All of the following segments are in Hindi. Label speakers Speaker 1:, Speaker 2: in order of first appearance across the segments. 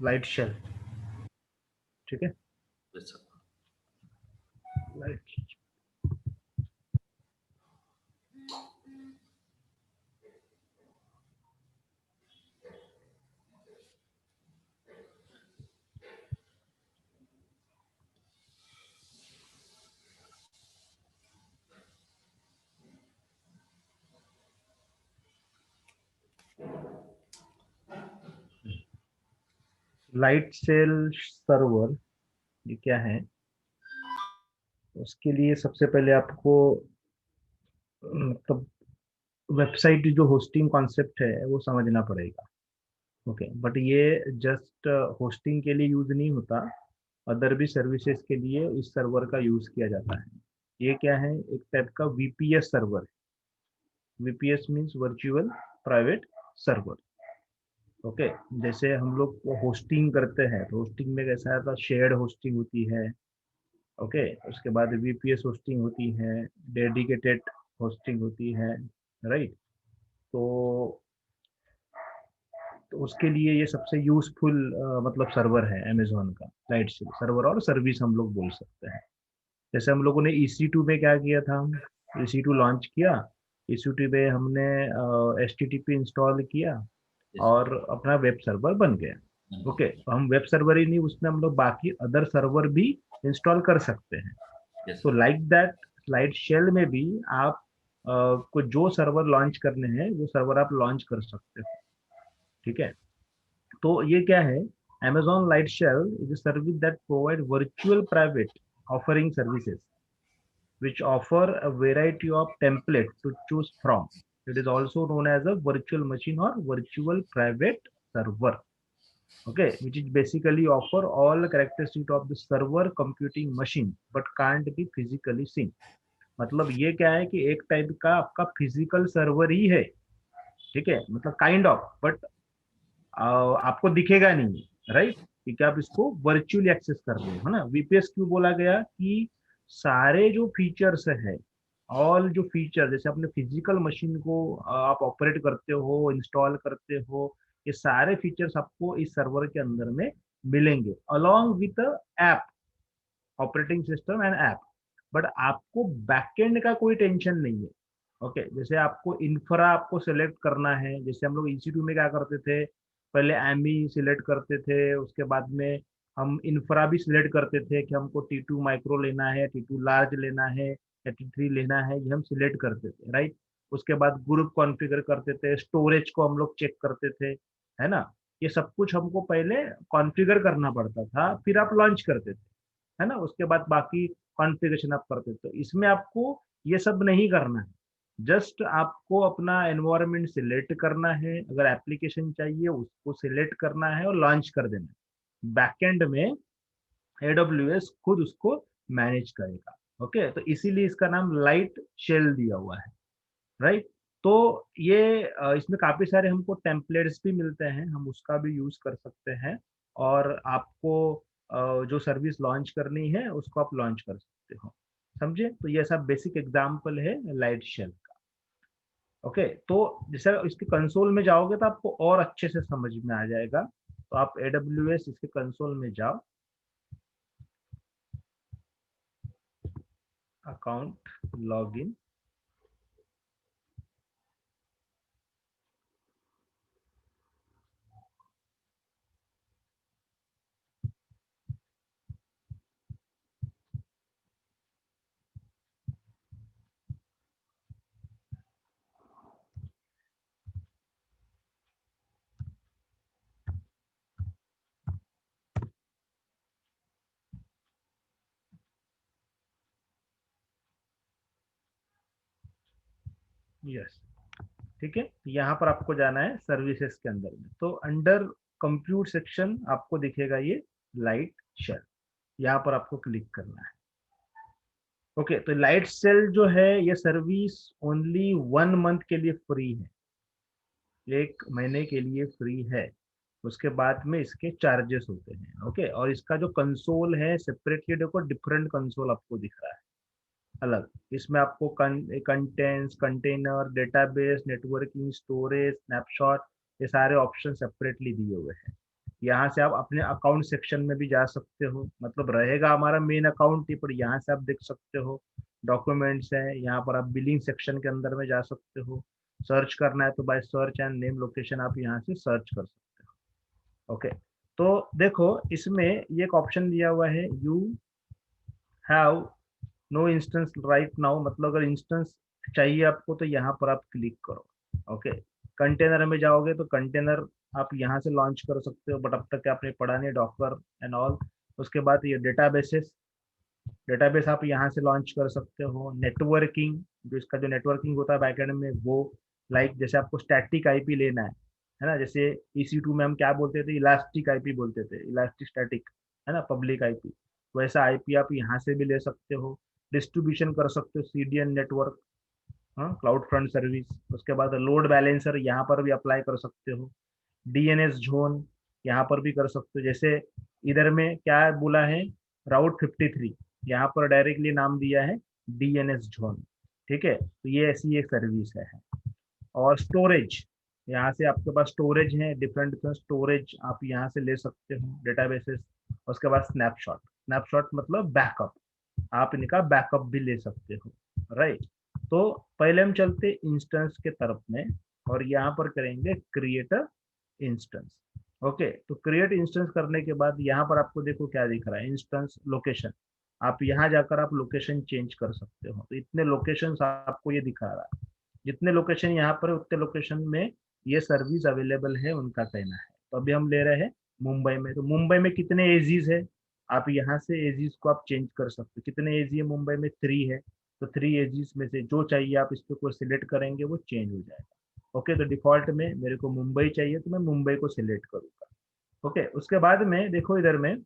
Speaker 1: लाइट शेल, ठीक है।
Speaker 2: Yes, sir.
Speaker 1: Light lightsail server ये क्या है? उसके लिए सबसे पहले आपको मतलब वेबसाइट जो होस्टिंग कॉन्सेप्ट है वो समझना पड़ेगा। ओके, बट ये जस्ट होस्टिंग के लिए यूज नहीं होता, अदर भी सर्विसेज के लिए इस सर्वर का यूज किया जाता है। ये क्या है? एक टाइप का VPS server. VPS means virtual private server. Okay, जैसे हम लोग होस्टिंग करते हैं तो होस्टिंग में कैसा है, शेयर्ड होस्टिंग होती है। ओके, उसके बाद वीपीएस होस्टिंग होती है, डेडिकेटेड होस्टिंग होती है, राइट। तो तो उसके लिए ये सबसे यूजफुल मतलब सर्वर है अमेजोन का, लाइट सर्वर और सर्विस हम लोग बोल सकते हैं। जैसे हम लोगों ने EC2 में क्या किया था, EC2 लॉन्च किया, EC2 में हमने HTTP इंस्टॉल किया
Speaker 2: Yes, sir.
Speaker 1: और अपना वेब सर्वर बन गया।
Speaker 2: Mm.
Speaker 1: ओके, तो हम वेब सर्वर ही नहीं, उसमें हम लोग बाकी अदर सर्वर भी इंस्टॉल कर सकते हैं।
Speaker 2: Yes,
Speaker 1: तो
Speaker 2: sir.
Speaker 1: Like that slide shell में भी आप को जो सर्वर लॉन्च करने हैं वो सर्वर आप लॉन्च कर सकते हो, ठीक है। तो ये क्या है? Amazon Light Shell is a service that provide virtual private offering services which offer a variety of templates to choose from. It is also known as a virtual machine or virtual private server. Okay, which is basically offer all the characteristics of the server computing machine but can't be physically seen. मतलब ये क्या है कि एक टाइप का आपका फिजिकल सर्वर ही है, ठीक है, मतलब काइंड ऑफ, बट आपको दिखेगा नहीं, राइट, क्योंकि आप इसको वर्चुअली एक्सेस कर रहे हो, है ना। वीपीएस क्यों बोला गया? कि सारे जो फीचर्स है, ऑल जो फीचर, जैसे अपने फिजिकल मशीन को आप ऑपरेट करते हो, इंस्टॉल करते हो, ये सारे फीचर्स आपको इस सर्वर के अंदर में मिलेंगे along with app, operating system and app. But आपको बैकएंड का कोई टेंशन नहीं है। ओके, जैसे आपको इंफ्रा आपको सिलेक्ट करना है, जैसे हम लोग EC2 में क्या करते थे, पहले एमी सिलेक्ट करते थे, उसके बाद में हम इंफ्रा भी सिलेक्ट करते थे कि हमको T2 माइक्रो लेना है, T2 लार्ज लेना है या T3 लेना है, ये हम सिलेक्ट करते थे, राइट। उसके बाद ग्रुप कॉन्फ़िगर करते थे, स्टोरेज को हम लोग चेक करते थे, है ना। ये सब कुछ हमको पहले कॉन्फ़िगर करना पड़ता था, फिर आप लॉन्च करते थे, है ना। उसके बाद बाकी कॉन्फ़िगरेशन आप करते थे। तो इसमें आपको ये सब नहीं करना है, जस्ट आपको अपना एनवायरनमेंट सिलेक्ट करना है, अगर एप्लीकेशन चाहिए उसको सिलेक्ट करना है और लॉन्च कर देना है। बैकएंड में AWS खुद उसको मैनेज करेगा। ओके, तो इसीलिए इसका नाम लाइट शेल दिया हुआ है, राइट। तो ये इसमें काफी सारे हमको टेम्पलेट्स भी मिलते हैं, हम उसका भी यूज कर सकते हैं, और आपको जो सर्विस लॉन्च करनी है उसको आप लॉन्च कर सकते हो, समझे। तो ये सब बेसिक एग्जांपल है लाइट शेल का। ओके, तो जैसे इसके कंसोल में जाओगे तो आपको और अच्छे से समझ में आ जाएगा। तो आप AWS इसके कंसोल में जाओ, अकाउंट, लॉगिन, यस, ठीक है। यहाँ पर आपको जाना है सर्विसेज के अंदर में, तो अंडर कंप्यूट सेक्शन आपको दिखेगा ये लाइट शेल, यहाँ पर आपको क्लिक करना है। ओके, तो लाइट शेल जो है ये सर्विस ओनली 1 मंथ के लिए फ्री है, 1 महीने के लिए फ्री है। उसके बाद में इसके चार्जेस होते हैं। ओके, और इसका जो कंसोल है सेपरेटली देखो, डिफरेंट कंसोल आपको दिख रहा है अलग। इसमें आपको contents, container, database, networking, storage, snapshot, ये सारे ऑप्शन सेपरेटली दिए हुए हैं। यहाँ से आप अपने अकाउंट सेक्शन में भी जा सकते हो, मतलब रहेगा हमारा मेन अकाउंट ही, पर यहाँ से आप देख सकते हो डॉक्यूमेंट्स है, यहाँ पर आप बिलिंग सेक्शन के अंदर में जा सकते हो। सर्च करना है तो by search and name location आप यहाँ से सर्च कर सकते हो। ओके, तो देखो इसमें ये एक ऑप्शन दिया हुआ है, you have no instance right now, मतलब अगर इंस्टेंस चाहिए आपको तो यहाँ पर आप क्लिक करो। ओके, कंटेनर में जाओगे तो कंटेनर आप यहाँ से लॉन्च कर सकते हो, बट अब तक आपने पढ़ा नहीं डॉकर एंड ऑल। उसके बाद ये डेटाबेसेस, डेटाबेस आप यहाँ से लॉन्च कर सकते हो। नेटवर्किंग, जो इसका जो नेटवर्किंग होता है बैकएंड में वो, लाइक जैसे आपको स्टैटिक आईपी लेना है ना, जैसे EC2 में हम क्या बोलते थे, इलास्टिक आईपी बोलते थे, इलास्टिक स्टैटिक, है ना, पब्लिक आईपी, वैसा आईपी आप यहाँ से भी ले सकते हो। डिस्ट्रीब्यूशन कर सकते हो, CDN नेटवर्क, हाँ, क्लाउड फ्रंट सर्विस। उसके बाद लोड बैलेंसर यहाँ पर भी अप्लाई कर सकते हो। DNS जोन यहाँ पर भी कर सकते हो, जैसे इधर में क्या बोला है, राउट 53, यहाँ पर डायरेक्टली नाम दिया है DNS जोन। ठीक है, तो ये ऐसी एक सर्विस है। और स्टोरेज, यहाँ से आपके पास स्टोरेज है, डिफरेंट डिफरेंट स्टोरेज आप यहाँ से ले सकते हो, डेटाबेसेस। उसके बाद स्नैपशॉट, स्नैपशॉट मतलब बैकअप, आप इनका बैकअप भी ले सकते हो, राइट। तो पहले हम चलते इंस्टेंस के तरफ में, और यहाँ पर करेंगे क्रिएट इंस्टेंस। ओके, तो क्रिएट इंस्टेंस करने के बाद यहाँ पर आपको देखो क्या दिख रहा है, इंस्टेंस लोकेशन। आप यहाँ जाकर आप लोकेशन चेंज कर सकते हो, तो इतने लोकेशन आपको ये दिखा रहा है, जितने लोकेशन यहाँ पर है उतने लोकेशन में ये सर्विस अवेलेबल है, उनका कहना है। तो अभी हम ले रहे हैं मुंबई में, तो मुंबई में कितने एजीज है, आप यहाँ से एजीज को आप चेंज कर सकते हो। कितने एजी है मुंबई में, 3 है, तो 3 एजीज में से जो चाहिए आप इस पे को सिलेक्ट करेंगे, वो चेंज हो जाएगा। ओके, तो डिफॉल्ट में मेरे को मुंबई चाहिए तो मैं मुंबई को सिलेक्ट करूंगा। ओके, उसके बाद में देखो इधर में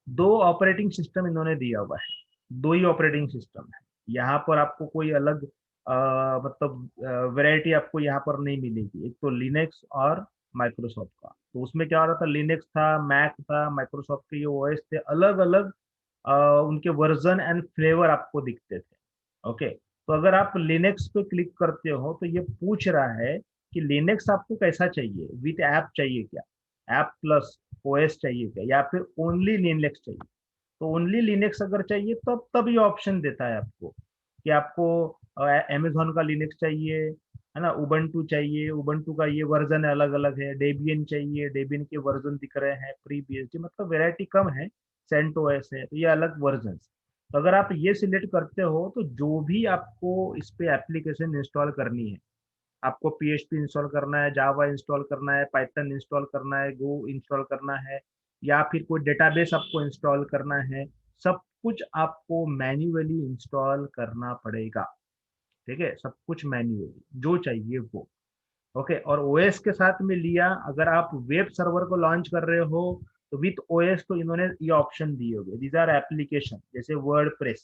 Speaker 1: 2 ऑपरेटिंग सिस्टम इन्होंने दिया हुआ है, 2 ही ऑपरेटिंग सिस्टम है। यहाँ पर आपको कोई अलग मतलब वैरायटी आपको यहाँ पर नहीं मिलेगी। एक तो लिनक्स और माइक्रोसॉफ्ट का, तो उसमें क्या हो रहा था, लिनक्स था, मैक था, माइक्रोसॉफ्ट के ये ओएस थे, अलग अलग उनके वर्जन एंड फ्लेवर आपको दिखते थे। ओके, तो अगर आप लिनक्स पे क्लिक करते हो तो ये पूछ रहा है कि लिनक्स आपको कैसा चाहिए, विथ ऐप चाहिए क्या, ऐप प्लस ओएस चाहिए क्या, या फिर ओनली लिनक्स चाहिए। तो ओनली लिनक्स अगर चाहिए तो तब ये ऑप्शन देता है आपको कि आपको अमेजोन का लिनक्स चाहिए, है ना, उबंटू चाहिए, उबंटू का ये वर्जन अलग अलग है, डेबियन चाहिए, डेबियन के वर्जन दिख रहे हैं, प्री BSD, मतलब वेरायटी कम है। सेंटोस है तो ये अलग वर्जन। तो अगर आप ये सिलेक्ट करते हो तो जो भी आपको इस पे एप्लीकेशन इंस्टॉल करनी है, आपको PHP इंस्टॉल करना है, जावा इंस्टॉल करना है, पाइथन इंस्टॉल करना है, गो इंस्टॉल करना है, या फिर कोई डेटाबेस आपको इंस्टॉल करना है, सब कुछ आपको मैन्युअली इंस्टॉल करना पड़ेगा। ठीक है, सब कुछ मैन्युअली जो चाहिए वो। ओके, और ओएस के साथ में लिया, अगर आप वेब सर्वर को लॉन्च कर रहे हो तो विथ ओएस तो इन्होंने ये ऑप्शन दिए हुए, दीज आर एप्लीकेशन, जैसे वर्ड प्रेस,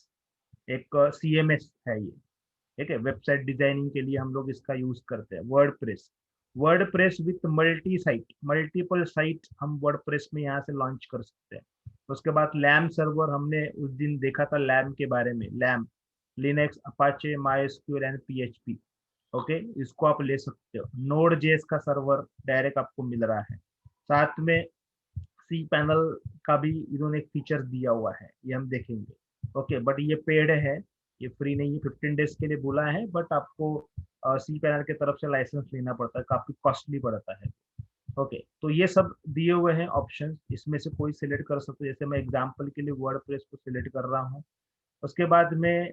Speaker 1: एक CMS है ये। ठीक है, वेबसाइट डिजाइनिंग के लिए हम लोग इसका यूज करते हैं, word press. Word press with multi site, multiple site हम वर्ड प्रेस में यहाँ से लॉन्च कर सकते हैं। उसके बाद लैम सर्वर, हमने उस दिन देखा था लैम के बारे में, LAMP, Linux, Apache, MySQL and PHP। Okay, इसको आप ले सकते हो। नोड जेएस का सर्वर डायरेक्ट आपको मिल रहा है, साथ में cPanel का भी इन्होंने एक फीचर दिया हुआ है, ये हम देखेंगे। ओके, बट ये पेड है, ये फ्री नहीं है, 15 डेज के लिए बोला है, बट आपको cPanel की तरफ से लाइसेंस लेना पड़ता है, काफी कॉस्टली पड़ता है। ओके, तो ये सब दिए हुए हैं ऑप्शन, इसमें से कोई सिलेक्ट कर सकते हो, जैसे मैं एग्जांपल के लिए वर्ड प्रेस को सिलेक्ट कर रहा हूँ। उसके बाद में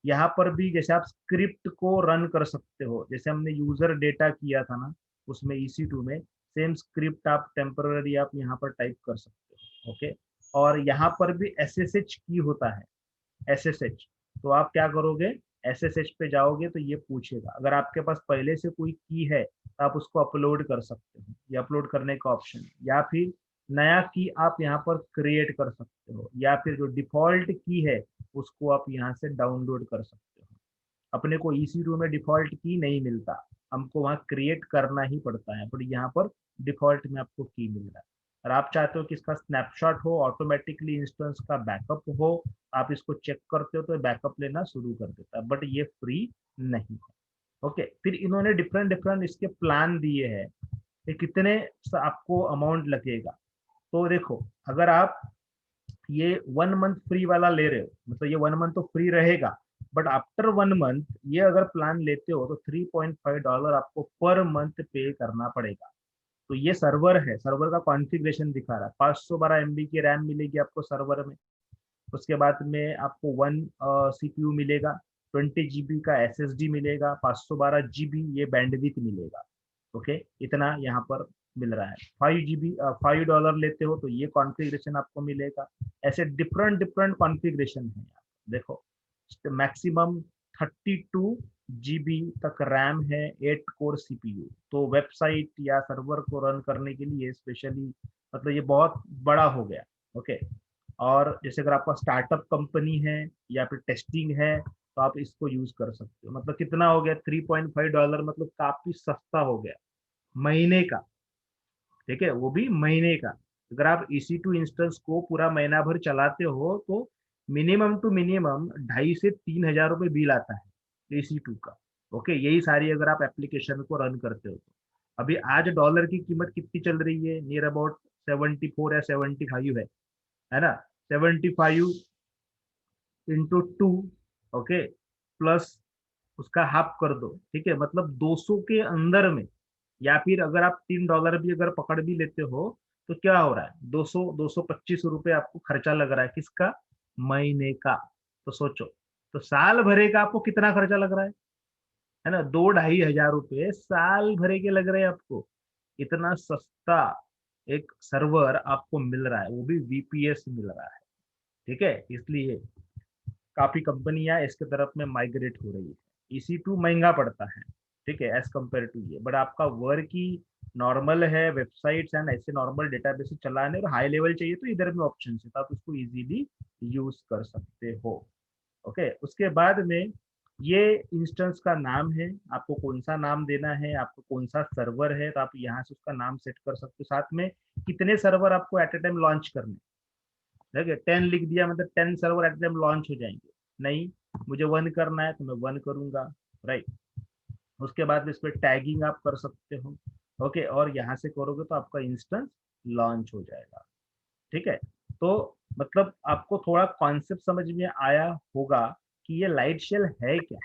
Speaker 1: यहाँ पर भी जैसे आप स्क्रिप्ट को रन कर सकते हो, जैसे हमने यूजर डेटा किया था ना उसमें EC2 में, सेम स्क्रिप्ट आप टेम्पररी आप यहाँ पर टाइप कर सकते हो। ओके, और यहाँ पर भी SSH की होता है, SSH। तो आप क्या करोगे, SSH पे जाओगे तो ये पूछेगा, अगर आपके पास पहले से कोई की है तो आप उसको अपलोड कर सकते हो, ये अपलोड करने का ऑप्शन है, या फिर नया की आप यहाँ पर क्रिएट कर सकते हो, या फिर जो डिफॉल्ट की है उसको आप यहाँ से डाउनलोड कर सकते हो। अपने को EC2 में डिफॉल्ट की नहीं मिलता, हमको वहाँ क्रिएट करना ही पड़ता है, बट यहाँ पर डिफॉल्ट में आपको की मिल रहा है। और आप चाहते हो कि इसका स्नैपशॉट हो, ऑटोमेटिकली इंस्टेंस का बैकअप हो, आप इसको चेक करते हो तो बैकअप लेना शुरू कर देता है, बट ये फ्री नहीं है। ओके, फिर इन्होंने डिफरेंट डिफरेंट इसके प्लान दिए हैं, ये कितने आपको अमाउंट लगेगा। तो देखो, अगर आप ये 1 मंथ फ्री वाला ले रहे हो, मतलब ये 1 मंथ तो फ्री रहेगा, बट आफ्टर 1 मंथ ये अगर प्लान लेते हो तो $3.5 आपको पर मंथ पे करना पड़ेगा। तो ये सर्वर है, सर्वर का कॉन्फ़िगरेशन दिखा रहा है। 512 MB की रैम मिलेगी आपको सर्वर में। उसके बाद में आपको वन सीपीयू मिलेगा, 20 GB का एसएसडी मिलेगा, 512 GB ये बैंडविथ मिलेगा। ओके, इतना यहाँ पर मिल रहा है। 5 GB $5 लेते हो तो ये कॉन्फ़िगरेशन आपको मिलेगा। ऐसे डिफरेंट डिफरेंट कॉन्फ़िगरेशन है यहाँ, देखो। मैक्सिमम 32 GB तक रैम है, 8 कोर सीपीयू। तो वेबसाइट या सर्वर को रन करने के लिए स्पेशली, मतलब ये बहुत बड़ा हो गया। ओके, और जैसे अगर आपका स्टार्टअप कंपनी है या फिर टेस्टिंग है तो आप इसको यूज कर सकते हो। मतलब कितना हो गया $3.5, मतलब काफी सस्ता हो गया महीने का। ठीक है, वो भी महीने का। अगर आप EC2 इंस्टेंस को पूरा महीना भर चलाते हो तो मिनिमम टू मिनिमम 2,500 से 3,000 रुपये बिल आता है EC2 का। ओके, यही सारी अगर आप एप्लीकेशन को रन करते हो तो। अभी आज डॉलर की कीमत कितनी चल रही है, नियर अबाउट 74 या 75 है ना। 75 इंटू 2, ओके, प्लस उसका हाफ कर दो, ठीक है, मतलब 200 के अंदर में। या फिर अगर आप $3 भी अगर पकड़ भी लेते हो तो क्या हो रहा है, 225 रुपये आपको खर्चा लग रहा है, किसका, महीने का। तो सोचो, तो साल भरे का आपको कितना खर्चा लग रहा है ना, 2-2,500 रुपये साल भरे के लग रहे हैं आपको। इतना सस्ता एक सर्वर आपको मिल रहा है, वो भी VPS मिल रहा है। ठीक है, इसलिए काफी कंपनियां इसके तरफ में माइग्रेट हो रही है। EC2 महंगा पड़ता है, ठीक है, एज कम्पेयर टू ये, बट आपका वर्क ही नॉर्मल है, वेबसाइट्स एंड ऐसे नॉर्मल डेटाबेस चलाने और हाई लेवल चाहिए तो इधर में ऑप्शन है, तो आप उसको इजीली यूज कर सकते हो। ओके, उसके बाद में ये इंस्टेंस का नाम है, आपको कौन सा नाम देना है, आपको कौन सा सर्वर है, तो आप यहाँ से उसका नाम सेट कर सकते हो। साथ में कितने सर्वर आपको एट ए टाइम लॉन्च करने, ठीक है, 10 लिख दिया मतलब 10 सर्वर एट टाइम लॉन्च हो जाएंगे। नहीं, मुझे 1 करना है तो मैं 1 करूंगा, राइट। उसके बाद इस पर टैगिंग आप कर सकते हो। ओके, और यहाँ से करोगे तो आपका इंस्टेंस लॉन्च हो जाएगा। ठीक है, तो मतलब आपको थोड़ा कॉन्सेप्ट समझ में आया होगा कि ये लाइट शेल है क्या।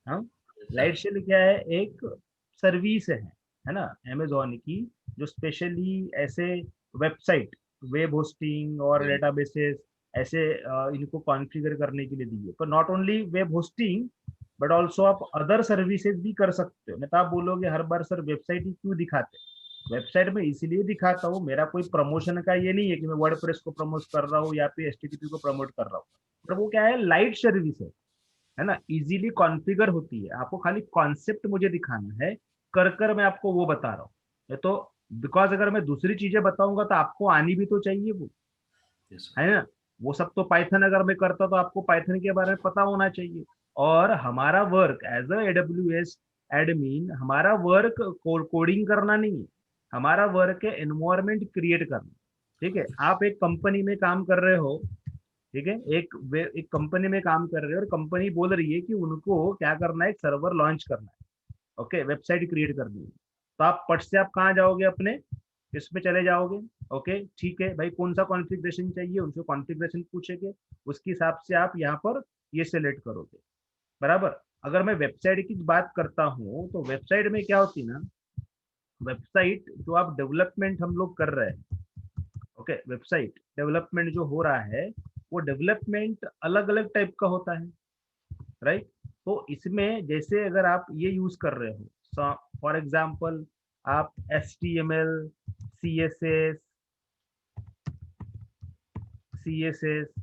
Speaker 1: हाँ, लाइट शेल क्या है, एक सर्विस है ना, अमेजोन की, जो स्पेशली ऐसे वेबसाइट, वेब होस्टिंग और डेटाबेसेस ऐसे इनको कॉन्फ़िगर करने के लिए दी है। पर not only web hosting but also आप अदर सर्विसेज भी कर सकते हो। नहीं तो आप बोलोगे हर बार सर वेबसाइट ही क्यों दिखाते, वेबसाइट में इसीलिए दिखाता हूँ, मेरा कोई प्रमोशन का ये नहीं है कि मैं वर्डप्रेस को प्रमोट कर रहा हूँ या फिर HTTP को प्रमोट कर रहा हूँ। पर वो क्या है, लाइट सर्विस है ना, इजीली कॉन्फ़िगर होती है। आपको खाली कॉन्सेप्ट मुझे दिखाना है, कर कर मैं आपको वो बता रहा हूँ। ये तो बिकॉज अगर मैं दूसरी चीजें बताऊंगा तो आपको आनी भी तो चाहिए वो, है ना। वो सब तो पाइथन अगर मैं करता तो आपको पाइथन के बारे में पता होना चाहिए। और हमारा work as a AWS admin, हमारा वर्क कोडिंग करना नहीं है, हमारा वर्क है एनवायरमेंट क्रिएट करना। ठीक है, आप एक कंपनी में काम कर रहे हो, ठीक है, एक कंपनी में काम कर रहे हो और कंपनी बोल रही है कि उनको क्या करना है, एक सर्वर लॉन्च करना है, ओके, वेबसाइट क्रिएट करनी है। तो आप पट से आप कहाँ जाओगे, अपने इसमें चले जाओगे। ओके, ठीक है भाई, कौन सा कॉन्फ़िगरेशन चाहिए, उनसे कॉन्फ़िगरेशन पूछेंगे, उसके हिसाब से आप यहाँ पर ये सेलेक्ट करोगे, बराबर। अगर मैं वेबसाइट की बात करता हूँ तो वेबसाइट में क्या होती है ना, वेबसाइट जो आप डेवलपमेंट हम लोग कर रहे हैं, ओके, वेबसाइट डेवलपमेंट जो हो रहा है वो डेवलपमेंट अलग अलग टाइप का होता है, राइट। तो इसमें जैसे अगर आप ये यूज कर रहे हो, फॉर एग्जाम्पल आप HTML, CSS,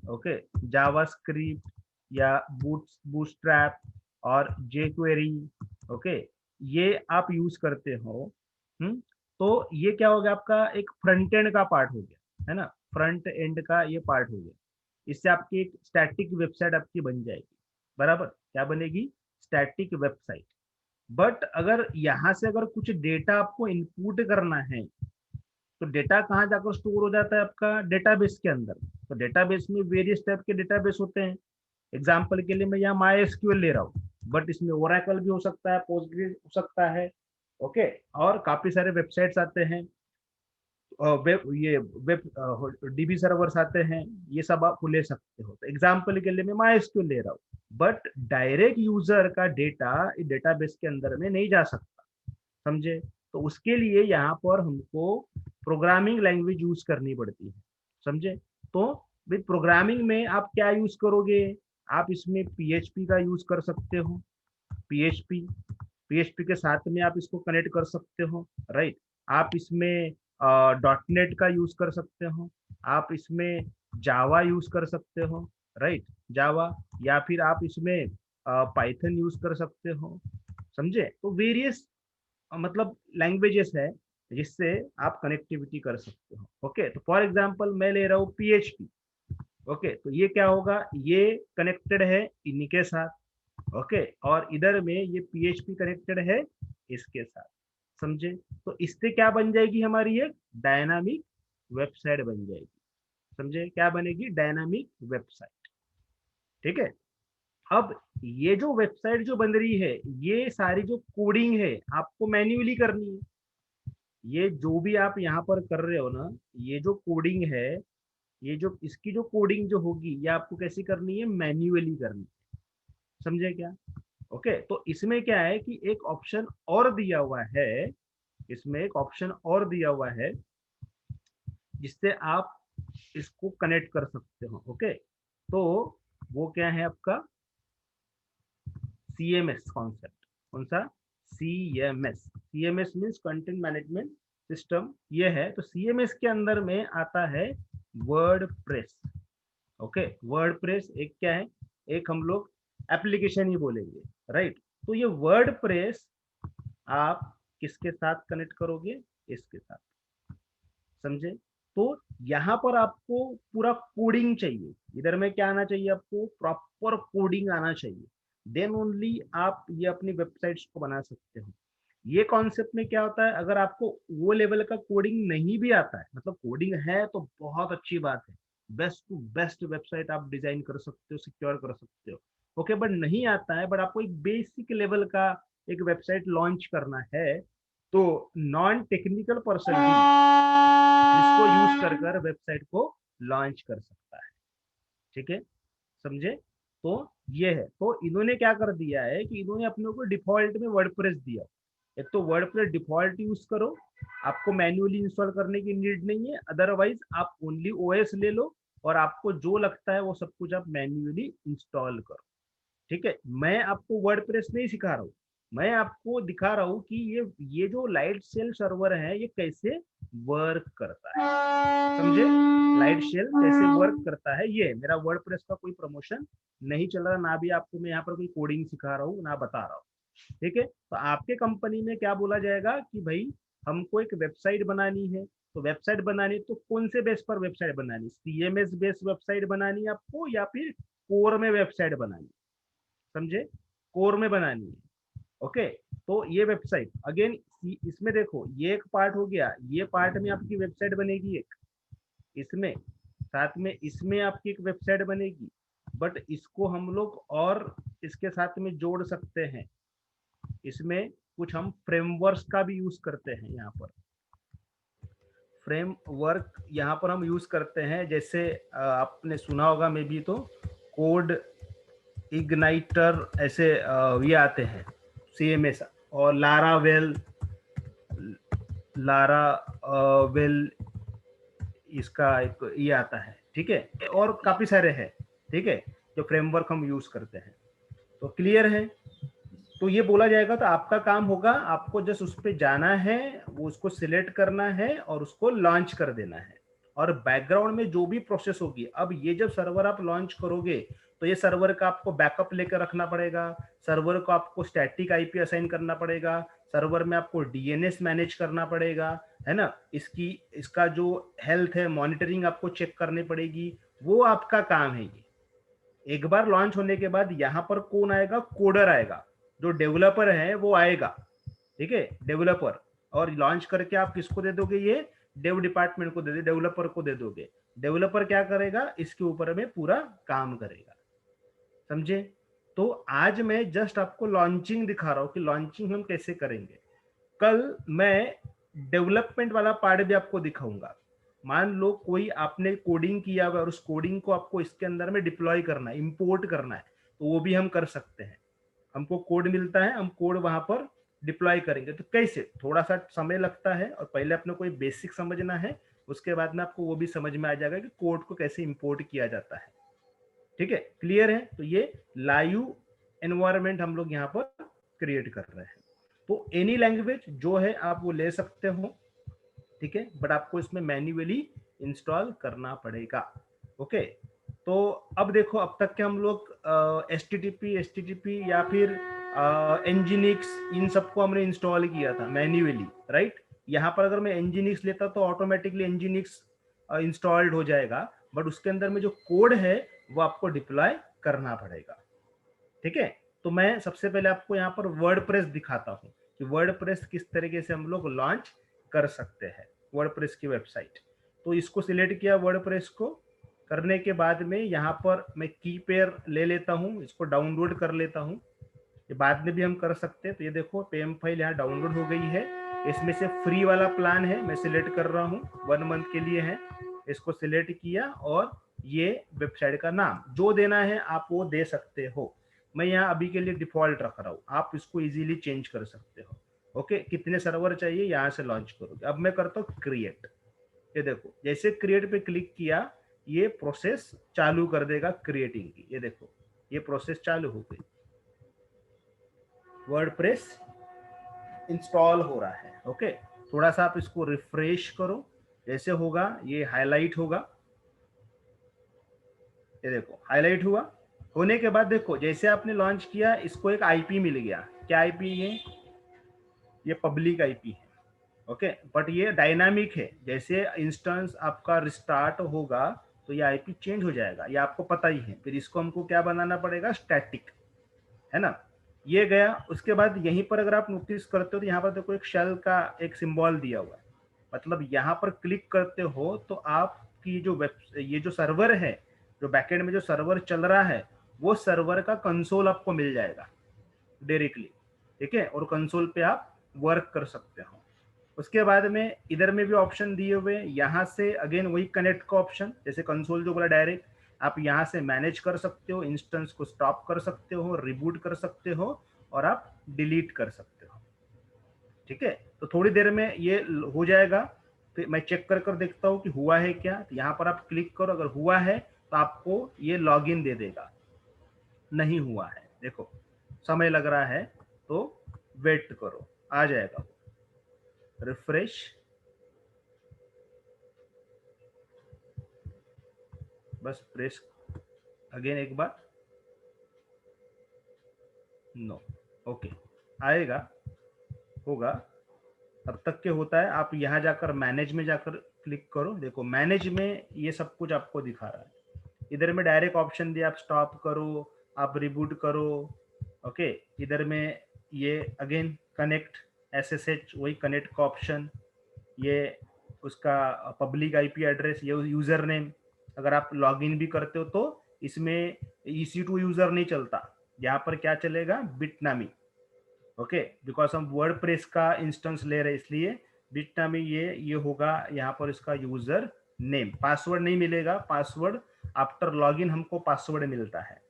Speaker 1: ओके, जावास्क्रिप्ट या बूटस्ट्रैप और jQuery, ओके, ये आप यूज करते हो। तो ये क्या हो गया, आपका एक फ्रंट एंड का पार्ट हो गया, है ना, फ्रंट एंड का ये पार्ट हो गया। इससे आपकी एक स्टैटिक वेबसाइट आपकी बन जाएगी, बराबर, क्या बनेगी, स्टैटिक वेबसाइट। बट अगर यहाँ से अगर कुछ डेटा आपको इनपुट करना है तो डेटा कहाँ जाकर स्टोर हो जाता है, आपका डेटाबेस के अंदर। तो डेटाबेस में वेरियस टाइप के डेटाबेस होते हैं। एग्जाम्पल के लिए मैं यहाँ MySQL ले रहा हूँ, बट इसमें ओरेकल भी हो सकता है, पोस्टग्रेस हो सकता है, ओके, और काफी सारे वेबसाइट्स आते हैं, वेब डीबी सर्वर्स आते हैं, ये सब आप ले सकते हो। तो एग्जाम्पल के लिए मैं MySQL ले रहा हूँ, बट डायरेक्ट यूजर का डेटा डेटाबेस के अंदर में नहीं जा सकता, समझे? तो उसके लिए यहाँ पर हमको प्रोग्रामिंग लैंग्वेज यूज करनी पड़ती है, समझे? तो विद प्रोग्रामिंग में आप क्या यूज करोगे? आप इसमें PHP का यूज कर सकते हो, PHP, PHP के साथ में आप इसको कनेक्ट कर सकते हो, राइट? आप इसमें .NET का यूज कर सकते हो, आप इसमें जावा यूज कर सकते हो, राइट? जावा, या फिर आप इसमें पाइथन यूज कर सकते हो, समझे? तो वेरियस मतलब लैंग्वेजेस है जिससे आप कनेक्टिविटी कर सकते हो। ओके, तो फॉर एग्जांपल मैं ले रहा हूँ PHP। ओके, तो ये क्या होगा, ये कनेक्टेड है इन्हीं के साथ। ओके, और इधर में ये PHP कनेक्टेड है इसके साथ, समझे? तो इससे क्या बन जाएगी हमारी एक डायनामिक वेबसाइट बन जाएगी, समझे? क्या बनेगी? डायनामिक वेबसाइट, ठीक है? अब ये जो वेबसाइट जो बन रही है, ये सारी जो कोडिंग है आपको मैन्युअली करनी है। ये जो भी आप यहाँ पर कर रहे हो ना, ये जो कोडिंग है, ये जो इसकी जो कोडिंग जो होगी, ये आपको कैसी करनी है? मैन्युअली करनी है, समझे क्या? ओके, तो इसमें क्या है कि एक ऑप्शन और दिया हुआ है, इसमें एक ऑप्शन और दिया हुआ है जिससे आप इसको कनेक्ट कर सकते हो। ओके, तो वो क्या है आपका? CMS concept. कौन सा? CMS। CMS means content management system, ये है। तो CMS के अंदर में आता है वर्डप्रेस। ओके, वर्डप्रेस एक क्या है? एक हम लोग एप्लीकेशन ही बोलेंगे, राइट? तो ये वर्डप्रेस आप किसके साथ कनेक्ट करोगे? इसके साथ, समझे? तो यहाँ पर आपको पूरा कोडिंग चाहिए, इधर में क्या आना चाहिए? आपको प्रॉपर कोडिंग आना चाहिए, देन ओनली आप ये अपनी वेबसाइट्स को बना सकते हो। ये कॉन्सेप्ट में क्या होता है, अगर आपको वो लेवल का कोडिंग नहीं भी आता है, मतलब कोडिंग है तो बहुत अच्छी बात है, बेस्ट टू बेस्ट वेबसाइट आप डिजाइन कर सकते हो, सिक्योर कर सकते हो। ओके, बट नहीं आता है, बट आपको एक बेसिक लेवल का एक वेबसाइट लॉन्च करना है, तो नॉन टेक्निकल पर्सन भी इसको यूज कर कर वेबसाइट को लॉन्च कर सकता है, ठीक है? समझे? तो ये है। तो इन्होंने क्या कर दिया है कि इन्होंने अपने को डिफॉल्ट में वर्डप्रेस दिया। एक तो वर्डप्रेस डिफॉल्ट यूज करो, आपको मैन्युअली इंस्टॉल करने की नीड नहीं है, अदरवाइज आप ओनली ओएस ले लो और आपको जो लगता है वो सब कुछ आप मैन्युअली इंस्टॉल करो, ठीक है? मैं आपको वर्डप्रेस नहीं सिखा रहा हूँ, मैं आपको दिखा रहा हूँ कि ये जो लाइट सेल सर्वर है ये कैसे वर्क करता है, समझे? लाइट शेल कैसे वर्क करता है, ये मेरा वर्डप्रेस का कोई प्रमोशन नहीं चल रहा, ना भी आपको मैं यहाँ पर कोई कोडिंग सिखा रहा हूँ, ना बता रहा हूँ, ठीक है? तो आपके कंपनी में क्या बोला जाएगा कि भाई हमको एक वेबसाइट बनानी है, तो वेबसाइट बनानी तो कौन से बेस पर वेबसाइट बनानी? CMS बेस वेबसाइट बनानी है आपको, या फिर कोर में वेबसाइट बनानी, समझे? कोर में बनानी है। ओके, तो ये वेबसाइट अगेन, इसमें देखो ये एक पार्ट हो गया, ये पार्ट में आपकी वेबसाइट बनेगी एक, इसमें साथ में इसमें आपकी एक वेबसाइट बनेगी, बट इसको हम लोग और इसके साथ में जोड़ सकते हैं। इसमें कुछ हम फ्रेमवर्क का भी यूज करते हैं, यहाँ पर फ्रेमवर्क यहाँ पर हम यूज करते हैं, जैसे आपने सुना होगा मे बी, तो कोड इग्नाइटर ऐसे ये आते हैं, CMS, और लारा वेल इसका एक ये आता है, ठीक है? और काफी सारे हैं, ठीक है, जो फ्रेमवर्क हम यूज करते हैं। तो क्लियर है? तो ये बोला जाएगा, तो आपका काम होगा, आपको जस्ट उस पर जाना है, वो उसको सिलेक्ट करना है और उसको लॉन्च कर देना है, और बैकग्राउंड में जो भी प्रोसेस होगी, अब ये जब सर्वर आप लॉन्च करोगे तो ये सर्वर का आपको बैकअप लेकर रखना पड़ेगा, सर्वर को आपको स्टैटिक IP असाइन करना पड़ेगा, सर्वर में आपको DNS मैनेज करना पड़ेगा, है ना? इसका जो हेल्थ है, मॉनिटरिंग आपको चेक करनी पड़ेगी, वो आपका काम है। ये एक बार लॉन्च होने के बाद यहाँ पर कौन आएगा? कोडर आएगा, जो डेवलपर है वो आएगा, ठीक है, डेवलपर। और लॉन्च करके आप किसको दे दोगे? ये डेव डिपार्टमेंट को दे दे, डेवलपर को दे दोगे। डेवलपर क्या करेगा? इसके ऊपर में पूरा काम करेगा, समझे? तो आज मैं जस्ट आपको लॉन्चिंग दिखा रहा हूँ कि लॉन्चिंग हम कैसे करेंगे। कल मैं डेवलपमेंट वाला पार्ट भी आपको दिखाऊंगा। मान लो कोई आपने कोडिंग किया हुआ और उस कोडिंग को आपको इसके अंदर में डिप्लॉय करना है, इंपोर्ट करना है, तो वो भी हम कर सकते हैं। हमको कोड मिलता है, हम कोड वहां पर डिप्लॉय करेंगे। तो कैसे, थोड़ा सा समय लगता है और पहले अपने को बेसिक समझना है, उसके बाद में आपको वो भी समझ में आ जाएगा कि कोड को कैसे इंपोर्ट किया जाता है। ठीक है, क्लियर है? तो ये लाइव एनवायरनमेंट हम लोग यहाँ पर क्रिएट कर रहे हैं। तो एनी लैंग्वेज जो है आप वो ले सकते हो, ठीक है, बट आपको इसमें मैन्युअली इंस्टॉल करना पड़ेगा। ओके, तो अब देखो, अब तक के हम लोग एचटीटीपी या फिर एनजीनिक्स, इन सबको हमने इंस्टॉल किया था मैन्युअली, राइट। यहाँ पर अगर मैं एनजीनिक्स लेता तो ऑटोमेटिकली एनजीनिक्स इंस्टॉल्ड हो जाएगा, बट उसके अंदर में जो कोड है वो आपको डिप्लॉय करना पड़ेगा। ठीक है, तो मैं सबसे पहले आपको यहाँ पर वर्डप्रेस दिखाता हूँ कि वर्डप्रेस किस तरीके से हम लोग लॉन्च कर सकते हैं, वर्डप्रेस की वेबसाइट। तो इसको सिलेक्ट किया, वर्डप्रेस को करने के बाद में यहाँ पर मैं की पेयर ले लेता हूँ, इसको डाउनलोड कर लेता हूँ। ये बाद में भी हम कर सकते हैं। तो ये देखो पेम फाइल यहाँ डाउनलोड हो गई है। इसमें से फ्री वाला प्लान है, मैं सिलेक्ट कर रहा हूँ, 1 मंथ के लिए है। इसको सिलेक्ट किया और ये वेबसाइट का नाम जो देना है आप वो दे सकते हो। मैं यहाँ अभी के लिए डिफॉल्ट रख रहा हूँ, आप इसको इजीली चेंज कर सकते हो। ओके, कितने सर्वर चाहिए यहाँ से लॉन्च करोगे। अब मैं करता हूँ क्रिएट। ये देखो जैसे क्रिएट पे क्लिक किया, ये प्रोसेस चालू कर देगा क्रिएटिंग की। ये देखो ये प्रोसेस चालू हो गई, वर्डप्रेस इंस्टॉल हो रहा है। ओके, थोड़ा सा आप इसको रिफ्रेश करो, जैसे होगा ये हाईलाइट होगा। ये देखो हाईलाइट हुआ, होने के बाद देखो जैसे आपने लॉन्च किया, इसको एक आईपी मिल गया। क्या आईपी है? ये पब्लिक आईपी है। ओके, बट ये डायनामिक है, जैसे इंस्टेंस आपका रिस्टार्ट होगा तो ये आईपी चेंज हो जाएगा, ये आपको पता ही है। फिर इसको हमको क्या बनाना पड़ेगा, स्टैटिक, है ना। ये गया, उसके बाद यहीं पर अगर आप नोटिस करते हो तो यहाँ पर देखो एक शेल का एक सिंबल दिया हुआ है। मतलब यहाँ पर क्लिक करते हो तो आपकी जो ये जो सर्वर है, जो बैकएंड में जो सर्वर चल रहा है, वो सर्वर का कंसोल आपको मिल जाएगा डायरेक्टली। ठीक है, और कंसोल पे आप वर्क कर सकते हो। उसके बाद में इधर में भी ऑप्शन दिए हुए, यहाँ से अगेन वही कनेक्ट का ऑप्शन, जैसे कंसोल जो बोला डायरेक्ट, आप यहाँ से मैनेज कर सकते हो, इंस्टेंस को स्टॉप कर सकते हो, रिबूट कर सकते हो, और आप डिलीट कर सकते हो। ठीक है, तो थोड़ी देर में ये हो जाएगा। फिर मैं चेक कर कर देखता हूँ कि हुआ है क्या। तो यहाँ पर आप क्लिक करो, अगर हुआ है तो आपको ये लॉगिन दे देगा। नहीं हुआ है, देखो समय लग रहा है, तो वेट करो, आ जाएगा। रिफ्रेश, बस प्रेस अगेन एक बार, नो, ओके, आएगा, होगा। तब तक के होता है, आप यहाँ जाकर मैनेज में जाकर क्लिक करो। देखो मैनेज में ये सब कुछ आपको दिखा रहा है। इधर में डायरेक्ट ऑप्शन दिया, आप स्टॉप करो, आप रिबूट करो। ओके, इधर में ये अगेन कनेक्ट एसएसएच, वही कनेक्ट का ऑप्शन, ये उसका पब्लिक आईपी एड्रेस, ये यूजर नेम। अगर आप लॉगिन भी करते हो तो इसमें EC2 यूजर नहीं चलता, यहाँ पर क्या चलेगा, बिटनामी। ओके, बिकॉज हम वर्डप्रेस का इंस्टेंस ले रहे हैं, इसलिए बिटनामी ये होगा यहाँ पर इसका यूजर नेम। पासवर्ड नहीं मिलेगा, पासवर्ड आफ्टर लॉगिन हमको पासवर्ड मिलता है।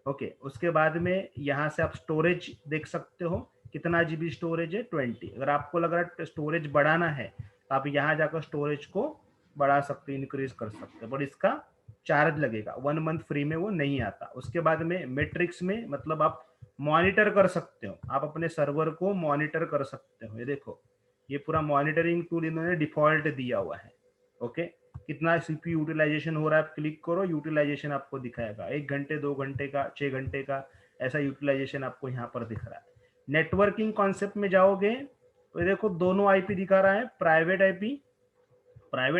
Speaker 1: ओके, उसके बाद में यहाँ से आप स्टोरेज देख सकते हो, कितना जीबी स्टोरेज है, 20। अगर आपको लग रहा है स्टोरेज बढ़ाना है तो आप यहाँ जाकर स्टोरेज को बढ़ा सकते, इंक्रीज कर सकते, बट इसका चार्ज लगेगा। 1 मंथ फ्री में वो नहीं आता। उसके बाद में मैट्रिक्स में, मतलब आप मॉनिटर कर सकते हो, आप अपने सर्वर को मॉनिटर कर सकते हो। ये देखो ये पूरा मॉनिटरिंग टूल इन्होंने डिफॉल्ट दिया हुआ है। ओके, कितना सीपीयू यूटिलाइजेशन हो रहा है, आप क्लिक करो, यूटिलाइजेशन आपको दिखाएगा, 1 घंटे, 2 घंटे का, 6 घंटे का, ऐसा यूटिलाइजेशन आपको यहाँ पर दिख रहा है। नेटवर्किंग कॉन्सेप्ट में जाओगे तो देखो दोनों आईपी दिखा रहा है, प्राइवेट